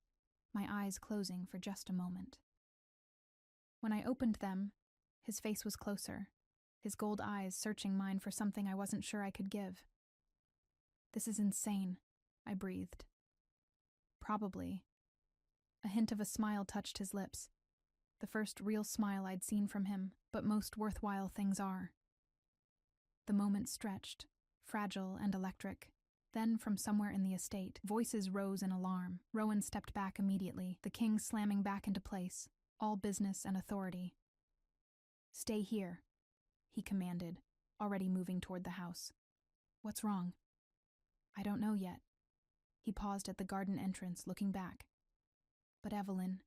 my eyes closing for just a moment. When I opened them, his face was closer, his gold eyes searching mine for something I wasn't sure I could give. This is insane, I breathed. Probably. A hint of a smile touched his lips. The first real smile I'd seen from him, but most worthwhile things are. The moment stretched, fragile and electric. Then, from somewhere in the estate, voices rose in alarm. Rowan stepped back immediately, the king slamming back into place, all business and authority. Stay here, he commanded, already moving toward the house. What's wrong? I don't know yet. He paused at the garden entrance, looking back. But Evelyn,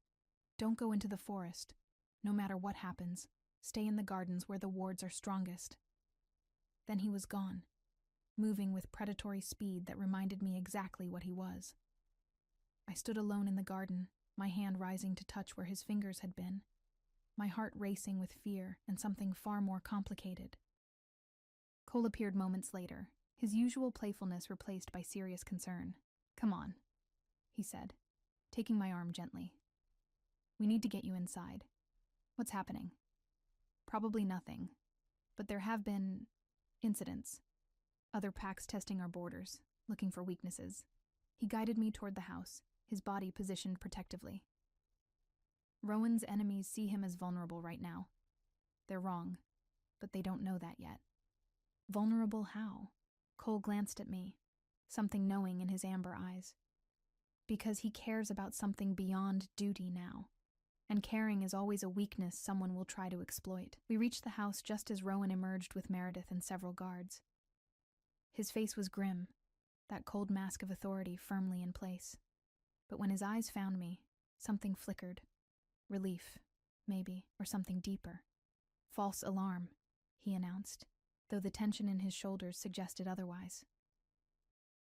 don't go into the forest. No matter what happens, stay in the gardens where the wards are strongest. Then he was gone, moving with predatory speed that reminded me exactly what he was. I stood alone in the garden, my hand rising to touch where his fingers had been, my heart racing with fear and something far more complicated. Cole appeared moments later, his usual playfulness replaced by serious concern. Come on, he said, taking my arm gently. We need to get you inside. What's happening? Probably nothing, but there have been Incidents. Other packs testing our borders, looking for weaknesses. He guided me toward the house, his body positioned protectively. Rowan's enemies see him as vulnerable right now. They're wrong, but they don't know that yet. Vulnerable how? Cole glanced at me, something knowing in his amber eyes. Because he cares about something beyond duty now. And caring is always a weakness someone will try to exploit. We reached the house just as Rowan emerged with Meredith and several guards. His face was grim, that cold mask of authority firmly in place. But when his eyes found me, something flickered. Relief, maybe, or something deeper. False alarm, he announced, though the tension in his shoulders suggested otherwise.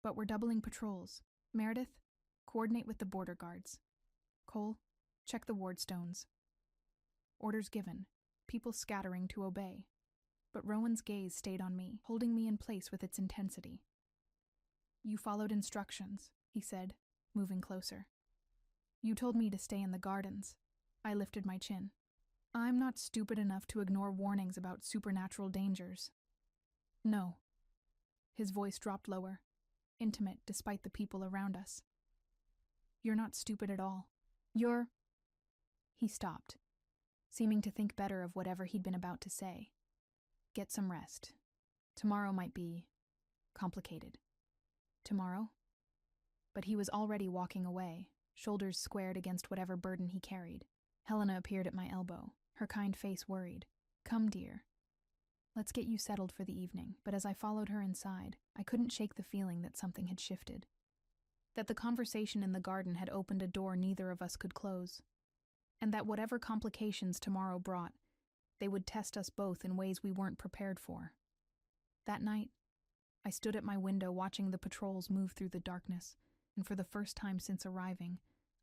But we're doubling patrols. Meredith, coordinate with the border guards. Cole, check the ward stones. Orders given, people scattering to obey. But Rowan's gaze stayed on me, holding me in place with its intensity. You followed instructions, he said, moving closer. You told me to stay in the gardens. I lifted my chin. I'm not stupid enough to ignore warnings about supernatural dangers. No. His voice dropped lower, intimate despite the people around us. You're not stupid at all. You're... He stopped, seeming to think better of whatever he'd been about to say. Get some rest. Tomorrow might be... complicated. Tomorrow? But he was already walking away, shoulders squared against whatever burden he carried. Helena appeared at my elbow, her kind face worried. Come, dear. Let's get you settled for the evening. But as I followed her inside, I couldn't shake the feeling that something had shifted. That the conversation in the garden had opened a door neither of us could close. And that whatever complications tomorrow brought, they would test us both in ways we weren't prepared for. That night, I stood at my window watching the patrols move through the darkness, and for the first time since arriving,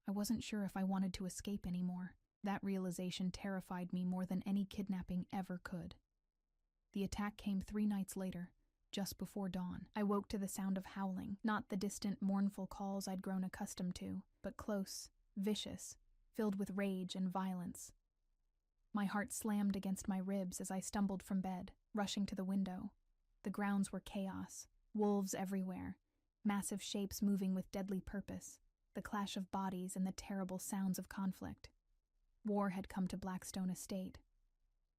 I wasn't sure if I wanted to escape anymore. That realization terrified me more than any kidnapping ever could. The attack came 3 nights later, just before dawn. I woke to the sound of howling, not the distant, mournful calls I'd grown accustomed to, but close, vicious, filled with rage and violence. My heart slammed against my ribs as I stumbled from bed, rushing to the window. The grounds were chaos, wolves everywhere, massive shapes moving with deadly purpose, the clash of bodies and the terrible sounds of conflict. War had come to Blackstone Estate.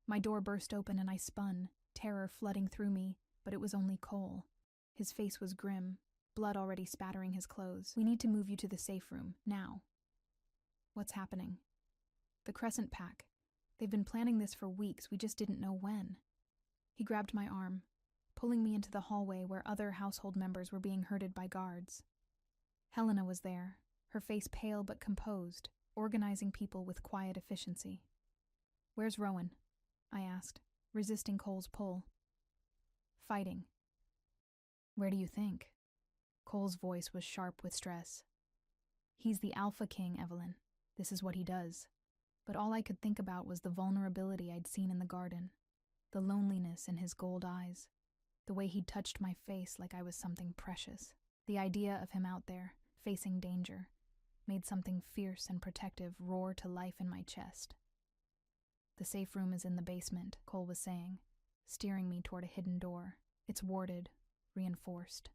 My door burst open and I spun, terror flooding through me, but it was only Cole. His face was grim, blood already spattering his clothes. We need to move you to the safe room, now. What's happening? The Crescent Pack. They've been planning this for weeks, we just didn't know when. He grabbed my arm, pulling me into the hallway where other household members were being herded by guards. Helena was there, her face pale but composed, organizing people with quiet efficiency. Where's Rowan? I asked, resisting Cole's pull. Fighting. Where do you think? Cole's voice was sharp with stress. He's the Alpha King, Evelyn. This is what he does. But all I could think about was the vulnerability I'd seen in the garden, the loneliness in his gold eyes, the way he'd touched my face like I was something precious. The idea of him out there, facing danger, made something fierce and protective roar to life in my chest. The safe room is in the basement, Cole was saying, steering me toward a hidden door. It's warded, reinforced.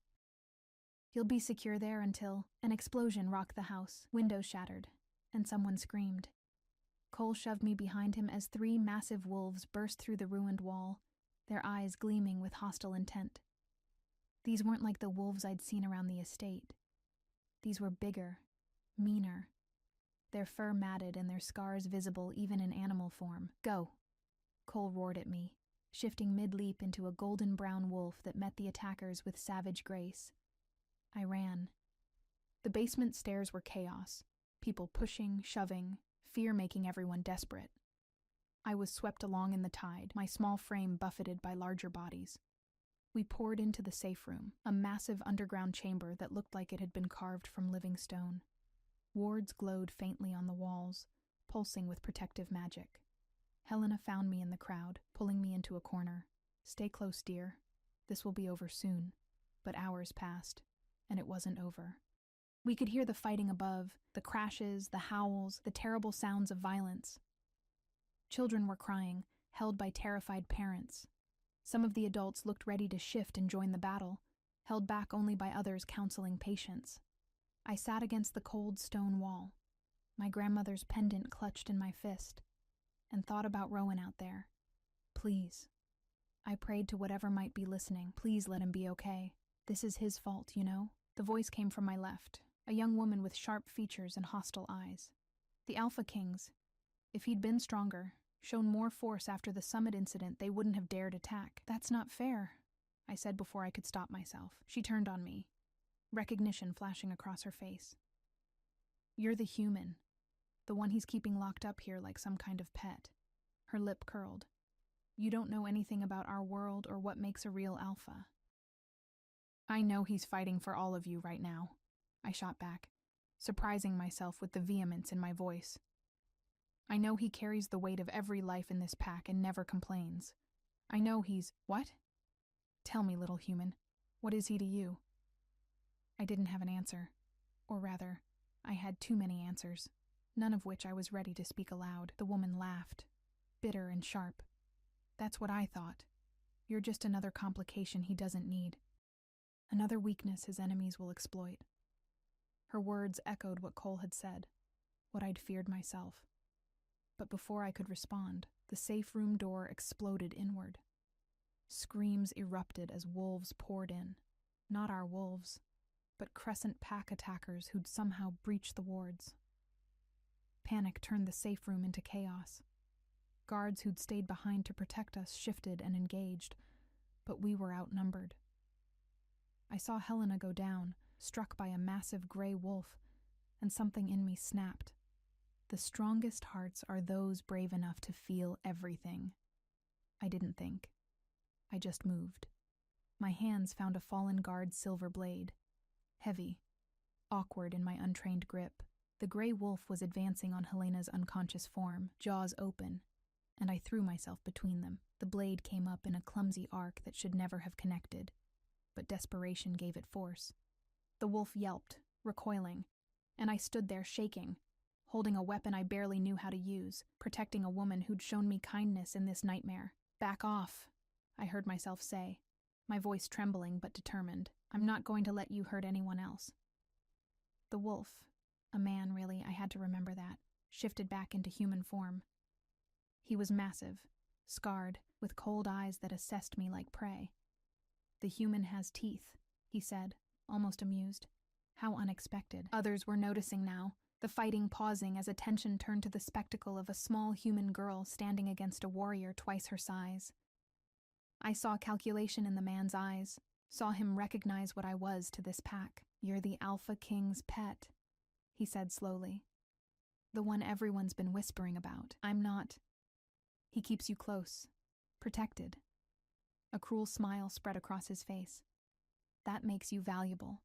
You'll be secure there until... An explosion rocked the house, windows shattered, and someone screamed. Cole shoved me behind him as 3 massive wolves burst through the ruined wall, their eyes gleaming with hostile intent. These weren't like the wolves I'd seen around the estate. These were bigger, meaner, their fur matted and their scars visible even in animal form. Go! Cole roared at me, shifting mid-leap into a golden-brown wolf that met the attackers with savage grace. I ran. The basement stairs were chaos, people pushing, shoving, fear making everyone desperate. I was swept along in the tide, my small frame buffeted by larger bodies. We poured into the safe room, a massive underground chamber that looked like it had been carved from living stone. Wards glowed faintly on the walls, pulsing with protective magic. Helena found me in the crowd, pulling me into a corner. Stay close, dear. This will be over soon. But hours passed, and it wasn't over. We could hear the fighting above, the crashes, the howls, the terrible sounds of violence. Children were crying, held by terrified parents. Some of the adults looked ready to shift and join the battle, held back only by others counseling patience. I sat against the cold stone wall, my grandmother's pendant clutched in my fist, and thought about Rowan out there. Please. I prayed to whatever might be listening. Please let him be okay. This is his fault, you know? The voice came from my left, a young woman with sharp features and hostile eyes. The Alpha Kings, if he'd been stronger, shown more force after the summit incident, they wouldn't have dared attack. That's not fair, I said before I could stop myself. She turned on me, recognition flashing across her face. You're the human, the one he's keeping locked up here like some kind of pet. Her lip curled. You don't know anything about our world or what makes a real alpha. I know he's fighting for all of you right now, I shot back, surprising myself with the vehemence in my voice. I know he carries the weight of every life in this pack and never complains. I know he's— What? Tell me, little human, what is he to you? I didn't have an answer. Or rather, I had too many answers, none of which I was ready to speak aloud. The woman laughed, bitter and sharp. That's what I thought. You're just another complication he doesn't need. Another weakness his enemies will exploit. Her words echoed what Cole had said, what I'd feared myself. But before I could respond, the safe room door exploded inward. Screams erupted as wolves poured in. Not our wolves, but Crescent pack attackers who'd somehow breached the wards. Panic turned the safe room into chaos. Guards who'd stayed behind to protect us shifted and engaged, but we were outnumbered. I saw Helena go down, struck by a massive gray wolf, and something in me snapped. The strongest hearts are those brave enough to feel everything. I didn't think. I just moved. My hands found a fallen guard's silver blade. Heavy, awkward in my untrained grip. The gray wolf was advancing on Helena's unconscious form, jaws open, and I threw myself between them. The blade came up in a clumsy arc that should never have connected, but desperation gave it force. The wolf yelped, recoiling, and I stood there shaking, holding a weapon I barely knew how to use, protecting a woman who'd shown me kindness in this nightmare. Back off, I heard myself say, my voice trembling but determined. I'm not going to let you hurt anyone else. The wolf, a man really, I had to remember that, shifted back into human form. He was massive, scarred, with cold eyes that assessed me like prey. The human has teeth, he said, almost amused. How unexpected. Others were noticing now, the fighting pausing as attention turned to the spectacle of a small human girl standing against a warrior twice her size. I saw calculation in the man's eyes, saw him recognize what I was to this pack. You're the Alpha King's pet, he said slowly. The one everyone's been whispering about. I'm not. He keeps you close, protected. A cruel smile spread across his face. That makes you valuable.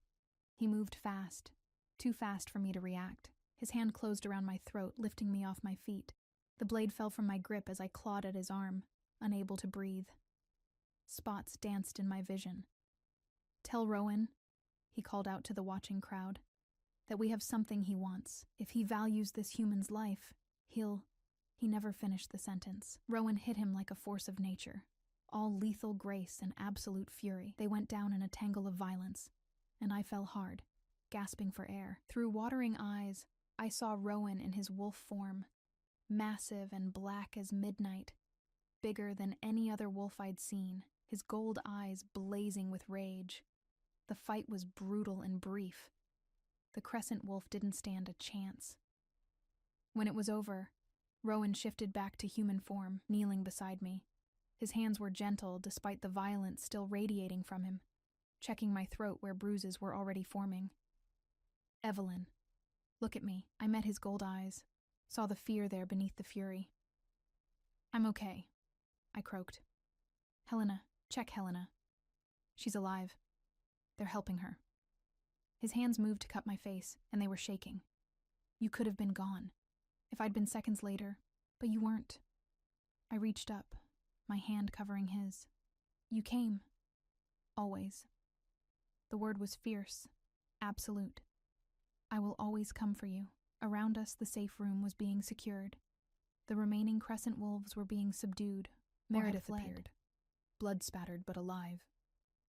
He moved fast, too fast for me to react. His hand closed around my throat, lifting me off my feet. The blade fell from my grip as I clawed at his arm, unable to breathe. Spots danced in my vision. Tell Rowan, he called out to the watching crowd, that we have something he wants. If he values this human's life, He never finished the sentence. Rowan hit him like a force of nature, all lethal grace and absolute fury. They went down in a tangle of violence, and I fell hard, gasping for air. Through watering eyes, I saw Rowan in his wolf form, massive and black as midnight, bigger than any other wolf I'd seen, his gold eyes blazing with rage. The fight was brutal and brief. The Crescent wolf didn't stand a chance. When it was over, Rowan shifted back to human form, kneeling beside me. His hands were gentle despite the violence still radiating from him, checking my throat where bruises were already forming. Evelyn, look at me. I met his gold eyes, saw the fear there beneath the fury. I'm okay, I croaked. Helena, check Helena. She's alive. They're helping her. His hands moved to cup my face, and they were shaking. You could have been gone. If I'd been seconds later, but you weren't. I reached up, my hand covering his. You came. Always. The word was fierce, absolute. I will always come for you. Around us, the safe room was being secured. The remaining Crescent wolves were being subdued. Meredith appeared, blood-spattered but alive.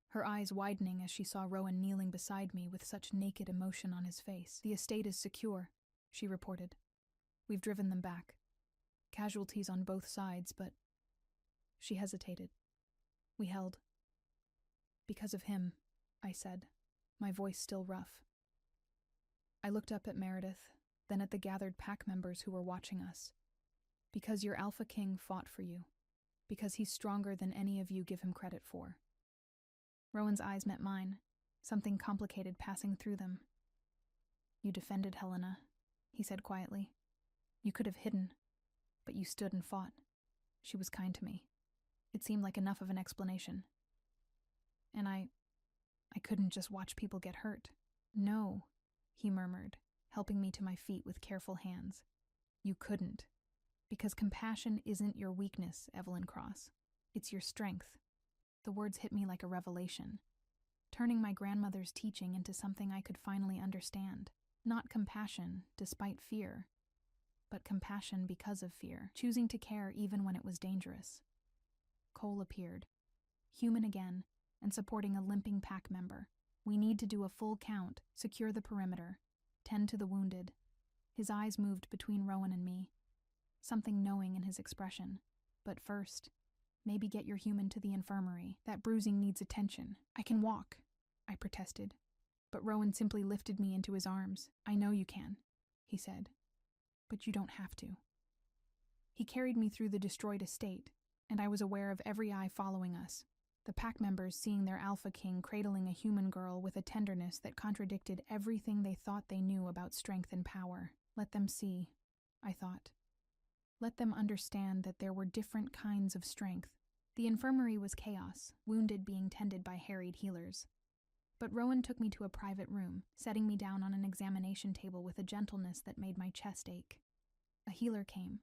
Her eyes widening as she saw Rowan kneeling beside me with such naked emotion on his face. "The estate is secure," she reported. "We've driven them back. Casualties on both sides, but—" She hesitated. "We held." "Because of him," I said, my voice still rough. I looked up at Meredith, then at the gathered pack members who were watching us. "Because your Alpha King fought for you. Because he's stronger than any of you give him credit for." Rowan's eyes met mine, something complicated passing through them. "You defended Helena," he said quietly. "You could have hidden, but you stood and fought. She was kind to me. It seemed like enough of an explanation. And I couldn't just watch people get hurt." "No," he murmured, helping me to my feet with careful hands. "You couldn't. Because compassion isn't your weakness, Evelyn Cross. It's your strength." The words hit me like a revelation, turning my grandmother's teaching into something I could finally understand. Not compassion, despite fear, but compassion because of fear, choosing to care even when it was dangerous. Cole appeared, human again, and supporting a limping pack member. "We need to do a full count, secure the perimeter, tend to the wounded." His eyes moved between Rowan and me, something knowing in his expression. "But first, maybe get your human to the infirmary. That bruising needs attention." "I can walk," I protested, but Rowan simply lifted me into his arms. "I know you can," he said, "but you don't have to." He carried me through the destroyed estate, and I was aware of every eye following us, the pack members seeing their Alpha King cradling a human girl with a tenderness that contradicted everything they thought they knew about strength and power. Let them see, I thought. Let them understand that there were different kinds of strength. The infirmary was chaos, wounded being tended by harried healers. But Rowan took me to a private room, setting me down on an examination table with a gentleness that made my chest ache. A healer came,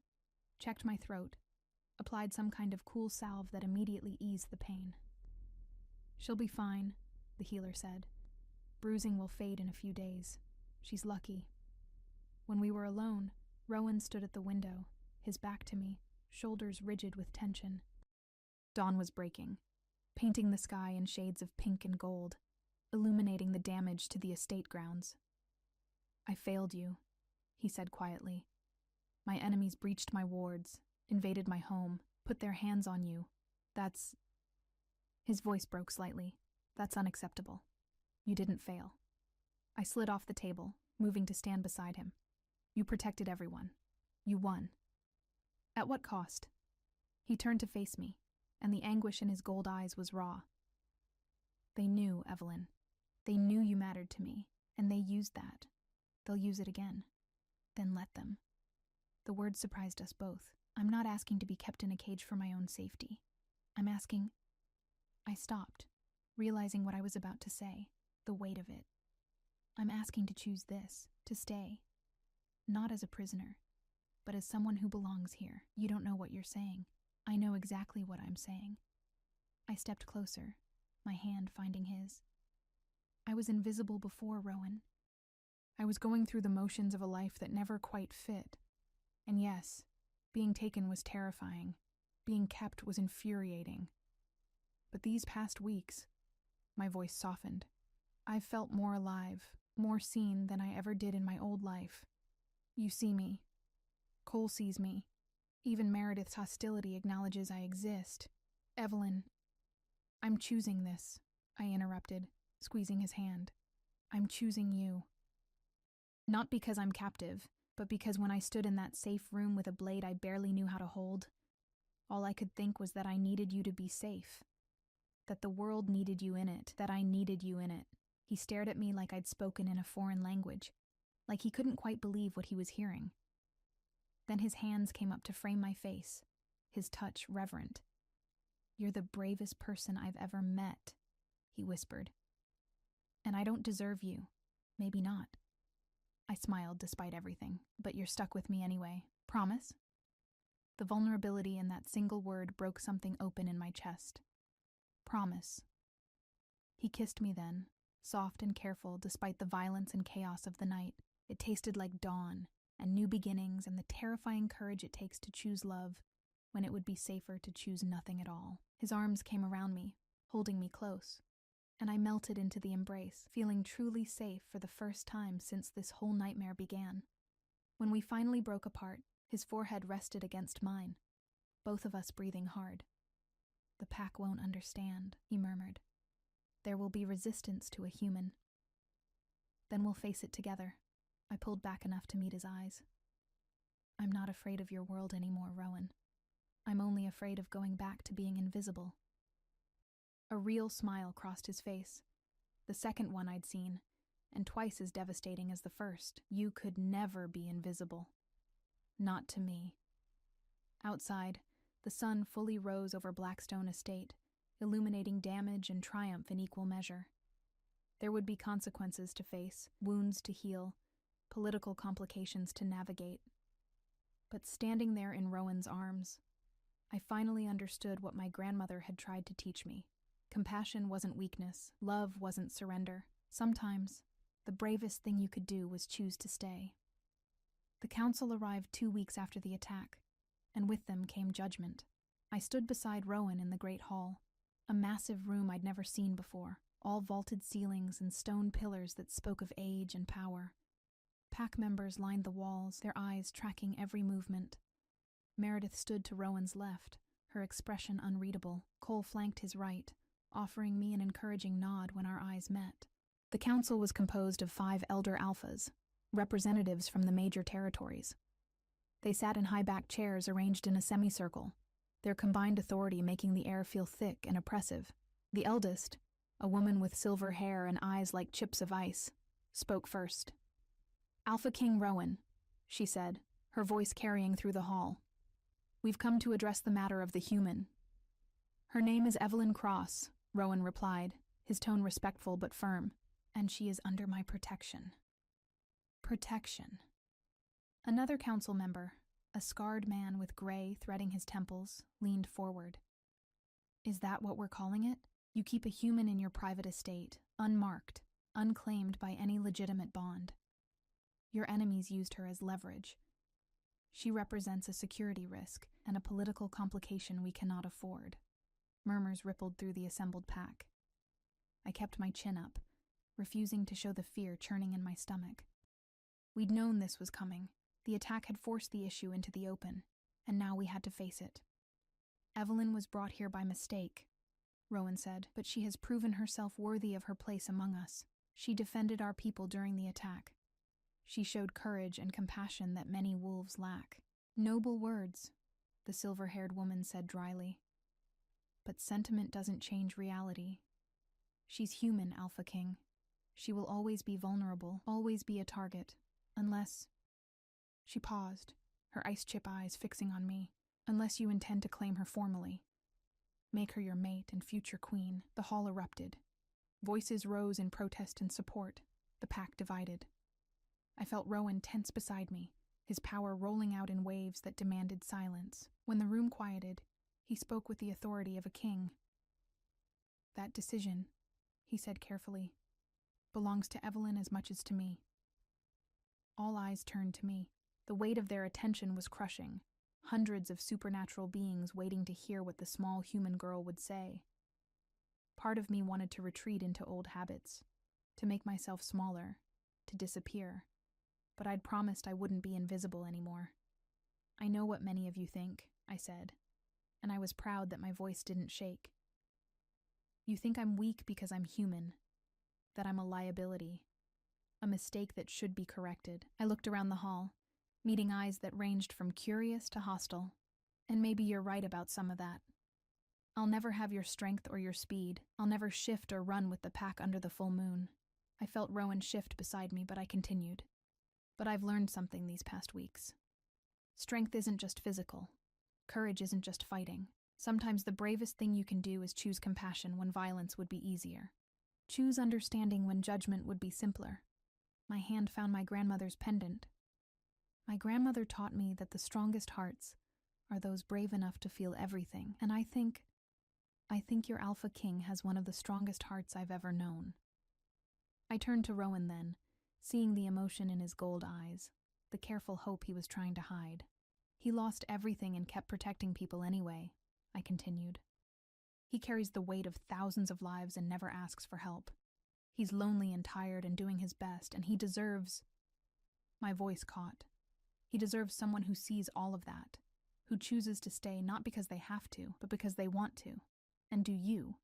checked my throat, applied some kind of cool salve that immediately eased the pain. "She'll be fine," the healer said. "Bruising will fade in a few days. She's lucky." When we were alone, Rowan stood at the window, his back to me, shoulders rigid with tension. Dawn was breaking, painting the sky in shades of pink and gold, illuminating the damage to the estate grounds. "I failed you," he said quietly. "My enemies breached my wards, invaded my home, put their hands on you. That's—" His voice broke slightly. "That's unacceptable. You didn't fail." I slid off the table, moving to stand beside him. "You protected everyone. You won." "At what cost?" He turned to face me, and the anguish in his gold eyes was raw. "They knew, Evelyn. They knew you mattered to me, and they used that. They'll use it again. Then let them." The words surprised us both. "I'm not asking to be kept in a cage for my own safety. I'm asking—" I stopped, realizing what I was about to say, the weight of it. "I'm asking to choose this, to stay. Not as a prisoner, but as someone who belongs here." "You don't know what you're saying." "I know exactly what I'm saying." I stepped closer, my hand finding his. "I was invisible before, Rowan. I was going through the motions of a life that never quite fit. And yes, being taken was terrifying. Being kept was infuriating. But these past weeks," my voice softened, "I've felt more alive, more seen than I ever did in my old life. You see me. Cole sees me. Even Meredith's hostility acknowledges I exist. Evelyn—" "I'm choosing this," I interrupted, squeezing his hand. "I'm choosing you. Not because I'm captive, but because when I stood in that safe room with a blade I barely knew how to hold, all I could think was that I needed you to be safe. That the world needed you in it, that I needed you in it." He stared at me like I'd spoken in a foreign language, like he couldn't quite believe what he was hearing. Then his hands came up to frame my face, his touch reverent. "You're the bravest person I've ever met," he whispered. "And I don't deserve you. Maybe not." I smiled despite everything. "But you're stuck with me anyway. Promise?" The vulnerability in that single word broke something open in my chest. "Promise." He kissed me then, soft and careful despite the violence and chaos of the night. It tasted like dawn, and new beginnings, and the terrifying courage it takes to choose love, when it would be safer to choose nothing at all. His arms came around me, holding me close, and I melted into the embrace, feeling truly safe for the first time since this whole nightmare began. When we finally broke apart, his forehead rested against mine, both of us breathing hard. "The pack won't understand," he murmured. "There will be resistance to a human. Then we'll face it together." I pulled back enough to meet his eyes. "I'm not afraid of your world anymore, Rowan. I'm only afraid of going back to being invisible." A real smile crossed his face, the second one I'd seen, and twice as devastating as the first. "You could never be invisible. Not to me." Outside, the sun fully rose over Blackstone Estate, illuminating damage and triumph in equal measure. There would be consequences to face, wounds to heal, political complications to navigate. But standing there in Rowan's arms, I finally understood what my grandmother had tried to teach me. Compassion wasn't weakness, love wasn't surrender. Sometimes, the bravest thing you could do was choose to stay. The council arrived 2 weeks after the attack, and with them came judgment. I stood beside Rowan in the great hall, a massive room I'd never seen before, all vaulted ceilings and stone pillars that spoke of age and power. Pack members lined the walls, their eyes tracking every movement. Meredith stood to Rowan's left, her expression unreadable. Cole flanked his right, offering me an encouraging nod when our eyes met. The council was composed of 5 elder alphas, representatives from the major territories. They sat in high-backed chairs arranged in a semicircle, their combined authority making the air feel thick and oppressive. The eldest, a woman with silver hair and eyes like chips of ice, spoke first. "Alpha King Rowan," she said, her voice carrying through the hall. "We've come to address the matter of the human." "Her name is Evelyn Cross," Rowan replied, his tone respectful but firm. "And she is under my protection." Protection. Another council member, a scarred man with gray threading his temples, leaned forward. "Is that what we're calling it? You keep a human in your private estate, unmarked, unclaimed by any legitimate bond. Your enemies used her as leverage. She represents a security risk and a political complication we cannot afford." Murmurs rippled through the assembled pack. I kept my chin up, refusing to show the fear churning in my stomach. We'd known this was coming. The attack had forced the issue into the open, and now we had to face it. "Evelyn was brought here by mistake," Rowan said, "but she has proven herself worthy of her place among us. She defended our people during the attack. She showed courage and compassion that many wolves lack." "Noble words," the silver-haired woman said dryly. "But sentiment doesn't change reality. She's human, Alpha King. She will always be vulnerable, always be a target, unless—" She paused, her ice-chip eyes fixing on me. "Unless you intend to claim her formally. Make her your mate and future queen." The hall erupted. Voices rose in protest and support. The pack divided. I felt Rowan tense beside me, his power rolling out in waves that demanded silence. When the room quieted, he spoke with the authority of a king. "That decision," he said carefully, "belongs to Evelyn as much as to me." All eyes turned to me. The weight of their attention was crushing. Hundreds of supernatural beings waiting to hear what the small human girl would say. Part of me wanted to retreat into old habits, to make myself smaller, to disappear. But I'd promised I wouldn't be invisible anymore. "I know what many of you think," I said, and I was proud that my voice didn't shake. "You think I'm weak because I'm human, that I'm a liability, a mistake that should be corrected." I looked around the hall, meeting eyes that ranged from curious to hostile. "And maybe you're right about some of that. I'll never have your strength or your speed. I'll never shift or run with the pack under the full moon." I felt Rowan shift beside me, but I continued. "But I've learned something these past weeks. Strength isn't just physical. Courage isn't just fighting. Sometimes the bravest thing you can do is choose compassion when violence would be easier. Choose understanding when judgment would be simpler." My hand found my grandmother's pendant. "My grandmother taught me that the strongest hearts are those brave enough to feel everything, and I think your Alpha King has one of the strongest hearts I've ever known." I turned to Rowan then, seeing the emotion in his gold eyes, the careful hope he was trying to hide. He lost everything and kept protecting people anyway, I continued. He carries the weight of thousands of lives and never asks for help. He's lonely and tired and doing his best, and he deserves... My voice caught. He deserves someone who sees all of that, who chooses to stay not because they have to, but because they want to. And do you,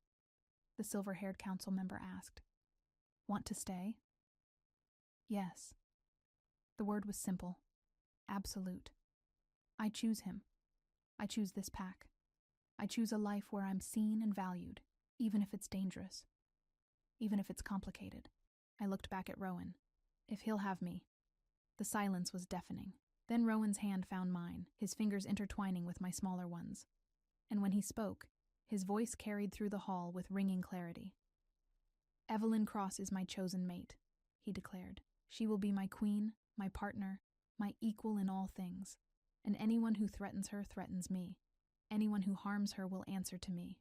the silver-haired council member asked, want to stay? Yes. The word was simple. Absolute. I choose him. I choose this pack. I choose a life where I'm seen and valued, even if it's dangerous. Even if it's complicated. I looked back at Rowan. If he'll have me. The silence was deafening. Then Rowan's hand found mine, his fingers intertwining with my smaller ones. And when he spoke, his voice carried through the hall with ringing clarity. Evelyn Cross is my chosen mate, he declared. She will be my queen, my partner, my equal in all things. And anyone who threatens her threatens me. Anyone who harms her will answer to me.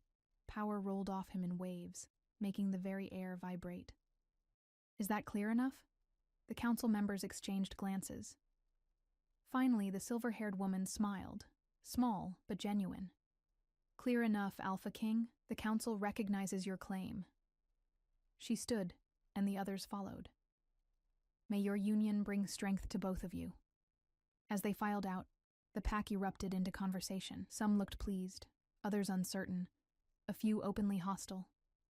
Power rolled off him in waves, making the very air vibrate. Is that clear enough? The council members exchanged glances. Finally, the silver-haired woman smiled, small but genuine. Clear enough, Alpha King. The council recognizes your claim. She stood, and the others followed. May your union bring strength to both of you. As they filed out, the pack erupted into conversation. Some looked pleased, others uncertain, a few openly hostile.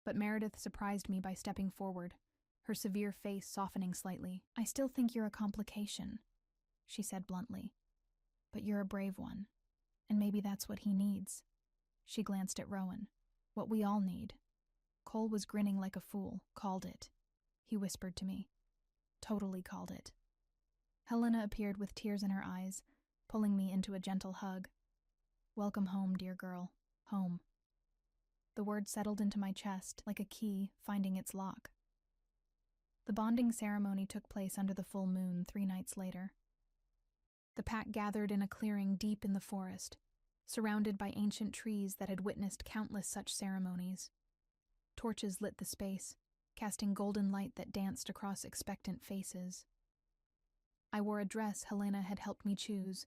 But Meredith surprised me by stepping forward, her severe face softening slightly. I still think you're a complication, she said bluntly. But you're a brave one, and maybe that's what he needs. She glanced at Rowan. What we all need. Cole was grinning like a fool. Called it, he whispered to me. Totally called it. Helena appeared with tears in her eyes, pulling me into a gentle hug. Welcome home, dear girl. Home. The word settled into my chest like a key finding its lock. The bonding ceremony took place under the full moon 3 nights later. The pack gathered in a clearing deep in the forest, surrounded by ancient trees that had witnessed countless such ceremonies. Torches lit the space, casting golden light that danced across expectant faces. I wore a dress Helena had helped me choose,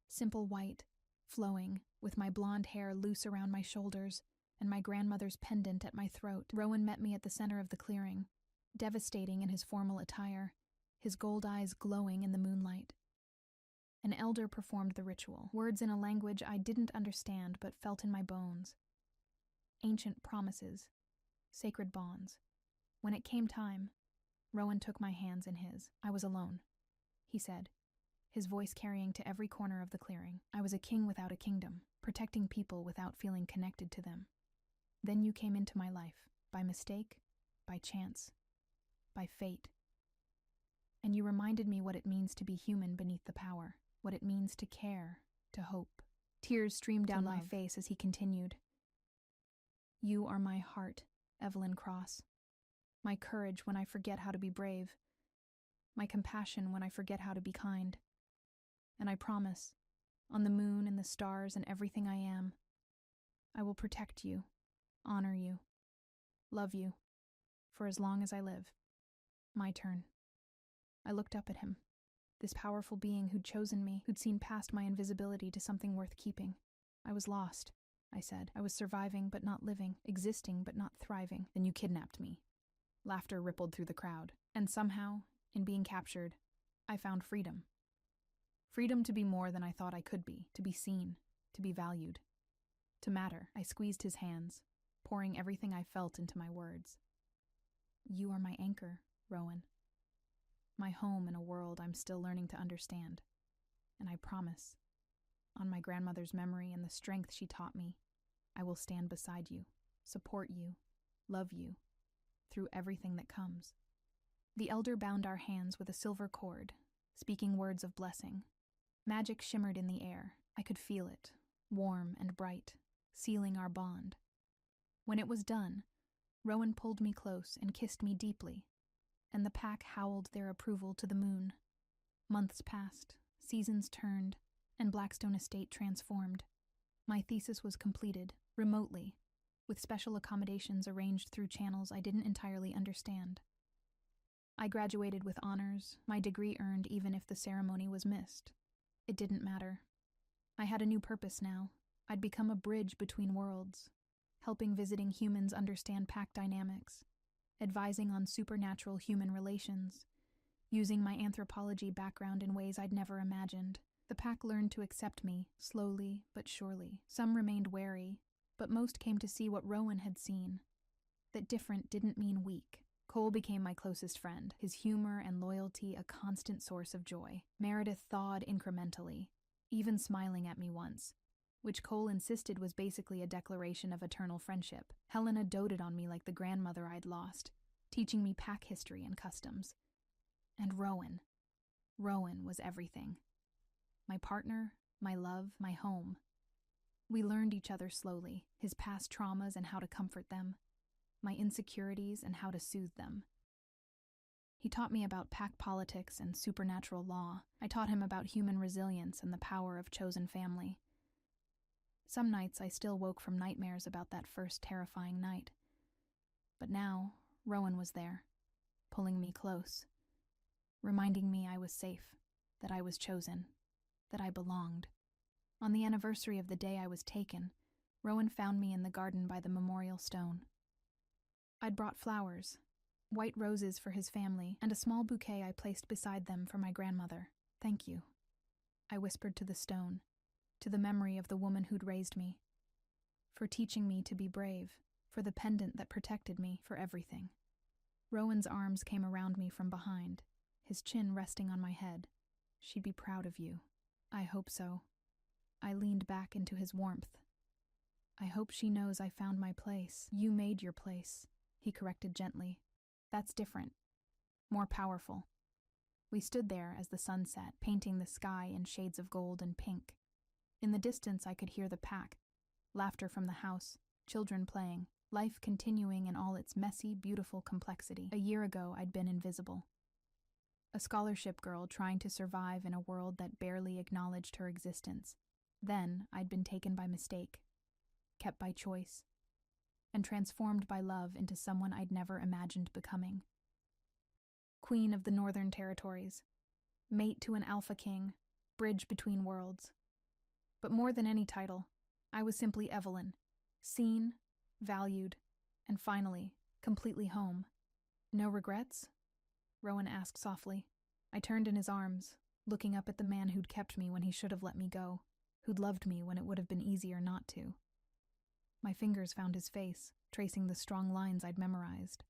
simple white, flowing, with my blonde hair loose around my shoulders and my grandmother's pendant at my throat. Rowan met me at the center of the clearing, devastating in his formal attire, his gold eyes glowing in the moonlight. An elder performed the ritual, words in a language I didn't understand but felt in my bones. Ancient promises, sacred bonds. When it came time, Rowan took my hands in his. I was alone, he said, his voice carrying to every corner of the clearing. I was a king without a kingdom, protecting people without feeling connected to them. Then you came into my life, by mistake, by chance, by fate. And you reminded me what it means to be human beneath the power, what it means to care, to hope. Tears streamed down my face as he continued. You are my heart, Evelyn Cross. My courage when I forget how to be brave. My compassion when I forget how to be kind. And I promise, on the moon and the stars and everything I am, I will protect you, honor you, love you, for as long as I live. My turn. I looked up at him, this powerful being who'd chosen me, who'd seen past my invisibility to something worth keeping. I was lost, I said. I was surviving but not living, existing but not thriving. Then you kidnapped me. Laughter rippled through the crowd, and somehow, in being captured, I found freedom. Freedom to be more than I thought I could be, to be seen, to be valued, to matter. I squeezed his hands, pouring everything I felt into my words. You are my anchor, Rowan. My home in a world I'm still learning to understand. And I promise, on my grandmother's memory and the strength she taught me, I will stand beside you, support you, love you, through everything that comes. The elder bound our hands with a silver cord, speaking words of blessing. Magic shimmered in the air. I could feel it, warm and bright, sealing our bond. When it was done, Rowan pulled me close and kissed me deeply, and the pack howled their approval to the moon. Months passed, seasons turned, and Blackstone Estate transformed. My thesis was completed, remotely, with special accommodations arranged through channels I didn't entirely understand. I graduated with honors, my degree earned even if the ceremony was missed. It didn't matter. I had a new purpose now. I'd become a bridge between worlds, helping visiting humans understand pack dynamics, advising on supernatural human relations, using my anthropology background in ways I'd never imagined. The pack learned to accept me, slowly but surely. Some remained wary, but most came to see what Rowan had seen. That different didn't mean weak. Cole became my closest friend, his humor and loyalty a constant source of joy. Meredith thawed incrementally, even smiling at me once, which Cole insisted was basically a declaration of eternal friendship. Helena doted on me like the grandmother I'd lost, teaching me pack history and customs. And Rowan. Rowan was everything. My partner, my love, my home. We learned each other slowly, his past traumas and how to comfort them, my insecurities and how to soothe them. He taught me about pack politics and supernatural law. I taught him about human resilience and the power of chosen family. Some nights I still woke from nightmares about that first terrifying night. But now, Rowan was there, pulling me close, reminding me I was safe, that I was chosen, that I belonged. On the anniversary of the day I was taken, Rowan found me in the garden by the memorial stone. I'd brought flowers, white roses for his family, and a small bouquet I placed beside them for my grandmother. "Thank you," I whispered to the stone, to the memory of the woman who'd raised me, for teaching me to be brave, for the pendant that protected me, for everything. Rowan's arms came around me from behind, his chin resting on my head. "She'd be proud of you." "I hope so." I leaned back into his warmth. "I hope she knows I found my place." "You made your place," he corrected gently. "That's different. More powerful." We stood there as the sun set, painting the sky in shades of gold and pink. In the distance I could hear the pack, laughter from the house, children playing, life continuing in all its messy, beautiful complexity. A year ago I'd been invisible. A scholarship girl trying to survive in a world that barely acknowledged her existence. Then I'd been taken by mistake, kept by choice, and transformed by love into someone I'd never imagined becoming. Queen of the Northern Territories, mate to an alpha king, bridge between worlds. But more than any title, I was simply Evelyn, seen, valued, and finally, completely home. "No regrets?" Rowan asked softly. I turned in his arms, looking up at the man who'd kept me when he should have let me go, who'd loved me when it would have been easier not to. My fingers found his face, tracing the strong lines I'd memorized.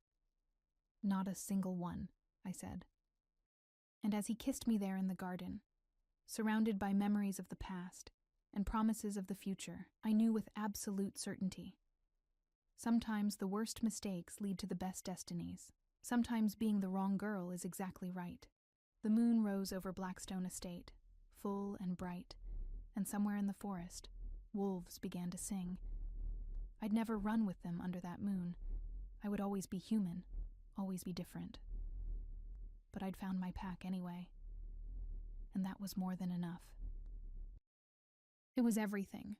"Not a single one," I said. And as he kissed me there in the garden, surrounded by memories of the past and promises of the future, I knew with absolute certainty. Sometimes the worst mistakes lead to the best destinies. Sometimes being the wrong girl is exactly right. The moon rose over Blackstone Estate, full and bright, and somewhere in the forest, wolves began to sing. I'd never run with them under that moon. I would always be human, always be different. But I'd found my pack anyway, and that was more than enough. It was everything.